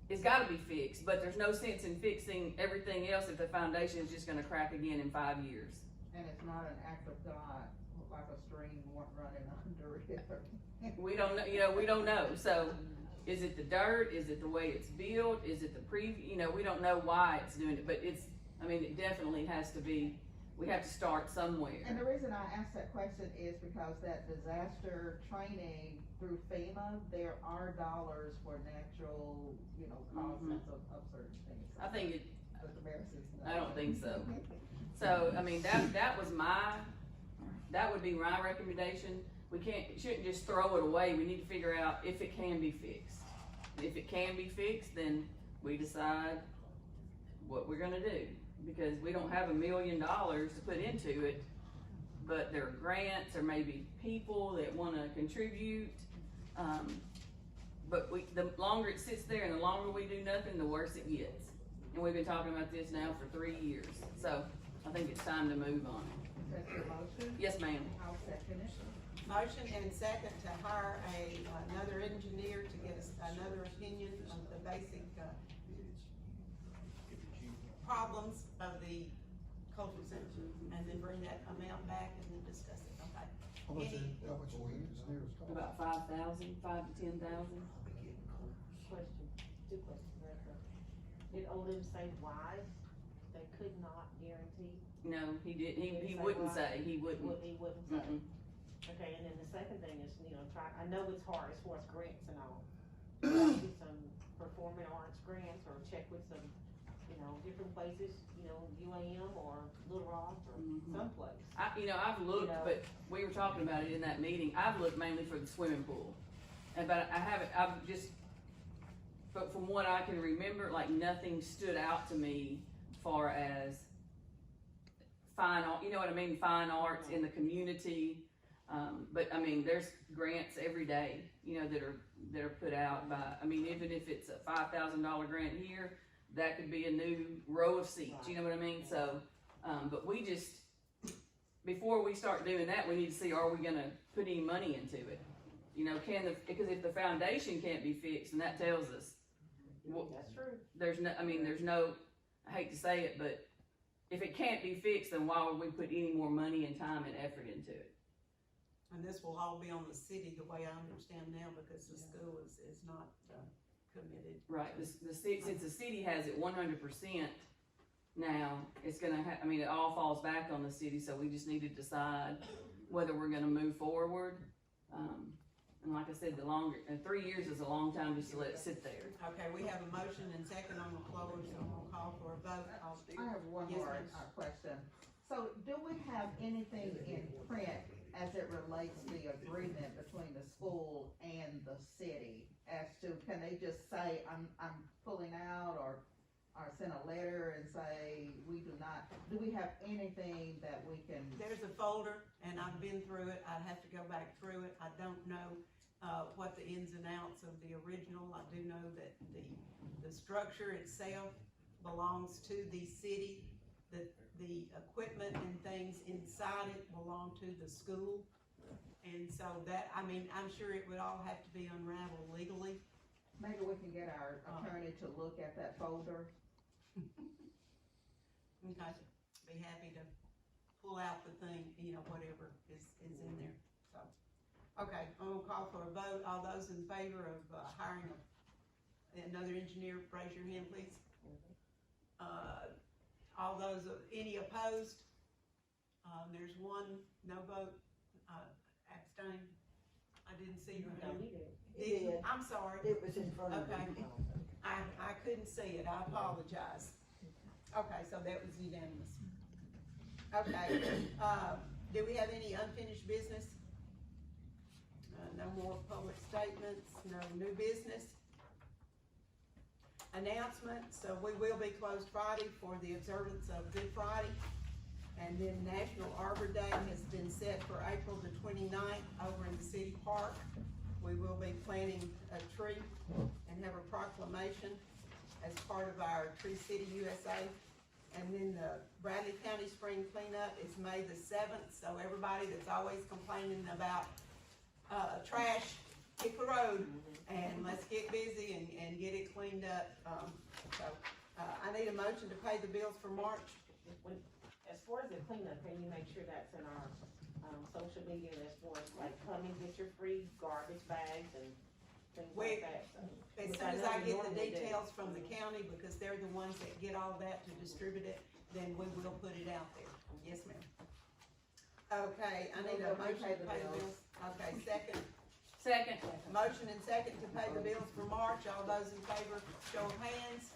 it's gotta be fixed, but there's no sense in fixing everything else if the foundation is just gonna crack again in 5 years. And it's not an act of God, like a stream running under it. We don't know, we don't know. So is it the dirt? Is it the way it's built? Is it the we don't know why it's doing it, but it definitely has to be, we have to start somewhere. And the reason I asked that question is because that disaster training through FEMA, there are dollars for natural, causes of certain things. I think it, But the mayor says no. I don't think so. So, that would be my recommendation. Shouldn't just throw it away. We need to figure out if it can be fixed. If it can be fixed, then we decide what we're gonna do. Because we don't have $1 million to put into it, but there are grants or maybe people that wanna contribute. But the longer it sits there and the longer we do nothing, the worse it gets. And we've been talking about this now for 3 years. So I think it's time to move on. That's your motion? Yes, ma'am. I'll second it. Motion and second to hire another engineer to get us another opinion on the basic problems of the cultural center, and then bring that amount back and then discuss it, okay? How much will the engineers cost? About 5,000, 5 to 10,000. Question, 2 questions, Did Odin say why they could not guarantee? No, he did. He Did he say wouldn't why? say. He wouldn't. He wouldn't say. Mm-mm. Okay, and then the second thing is, I know it's hard as far as grants and all. Get some performing arts grants or check with some you know, different places, you know, UAM or Little Rock or someplace. I've looked, You know. but we were talking about it in that meeting, I've looked mainly for the swimming pool. But but from what I can remember, like, nothing stood out to me far as fine art, you know what I mean, fine arts in the community. But I mean, there's grants every day, you know, that are put out by, I mean, even if it's a $5,000 grant here, that could be a new row of seats, you know what I mean? So, but we just, before we start doing that, we need to see, are we gonna put any money into it? You know, because if the foundation can't be fixed, and that tells us, That's true. there's no, I hate to say it, but if it can't be fixed, then why would we put any more money and time and effort into it? And this will all be on the city, the way I understand now, because the school is not committed. Right, since the city has it 100% now, it's gonna it all falls back on the city, so we just need to decide whether we're gonna move forward. And like I said, 3 years is a long time just to let it sit there. Okay, we have a motion and second on the floor, so I'm gonna call for a vote. I have one Yes, more ma'am. question. So do we have anything in print as it relates to the agreement between the school and the city? As to, can they just say, I'm pulling out, or send a letter and say, do we have anything that we can? There's a folder, and I've been through it. I'd have to go back through it. I don't know what the ins and outs of the original. I do know that the structure itself belongs to the city. The equipment and things inside it belong to the school. And so that, I'm sure it would all have to be unraveled legally. Maybe we can get our attorney to look at that folder. Okay, be happy to pull out the thing, whatever is in there, so. Okay, I'm gonna call for a vote. All those in favor of hiring another engineer, raise your hand, please. All those, any opposed? There's one, no vote, abstain. I didn't see your hand. Did you? I'm sorry. It was in front of me. Okay, I couldn't see it, I apologize. Okay, so that was unanimous. Okay, do we have any unfinished business? No more public statements, no new business. Announcement, so we will be closed Friday for the observance of Good Friday. And then National Arbor Day has been set for April the 29th over in the city park. We will be planting a tree and have a proclamation as part of our Tree City USA. And then the Bradley County Spring Cleanup is May the 7th, so everybody that's always complaining about trash, hit the road, and let's get busy and get it cleaned up. I need a motion to pay the bills for March. As far as the cleanup, can you make sure that's in our, social media, as far as like, come and get your free garbage bags and things like that, so. As Which soon as know I we get the normally do. details from the county, because they're the ones that get all that to distribute it, then we will put it out there. Yes, ma'am. Okay, I need a motion to pay the bills. Okay, second. Second. Motion and second to pay the bills for March. All those in favor, show of hands.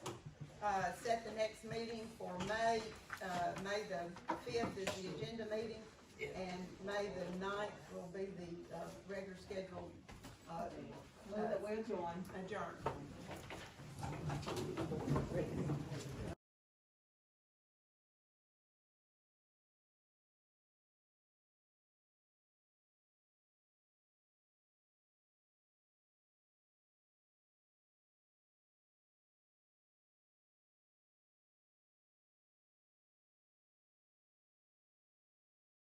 Set the next meeting for May the 5th is the agenda meeting, and May the 9th will be the regular scheduled Move that we adjourn. adjourn.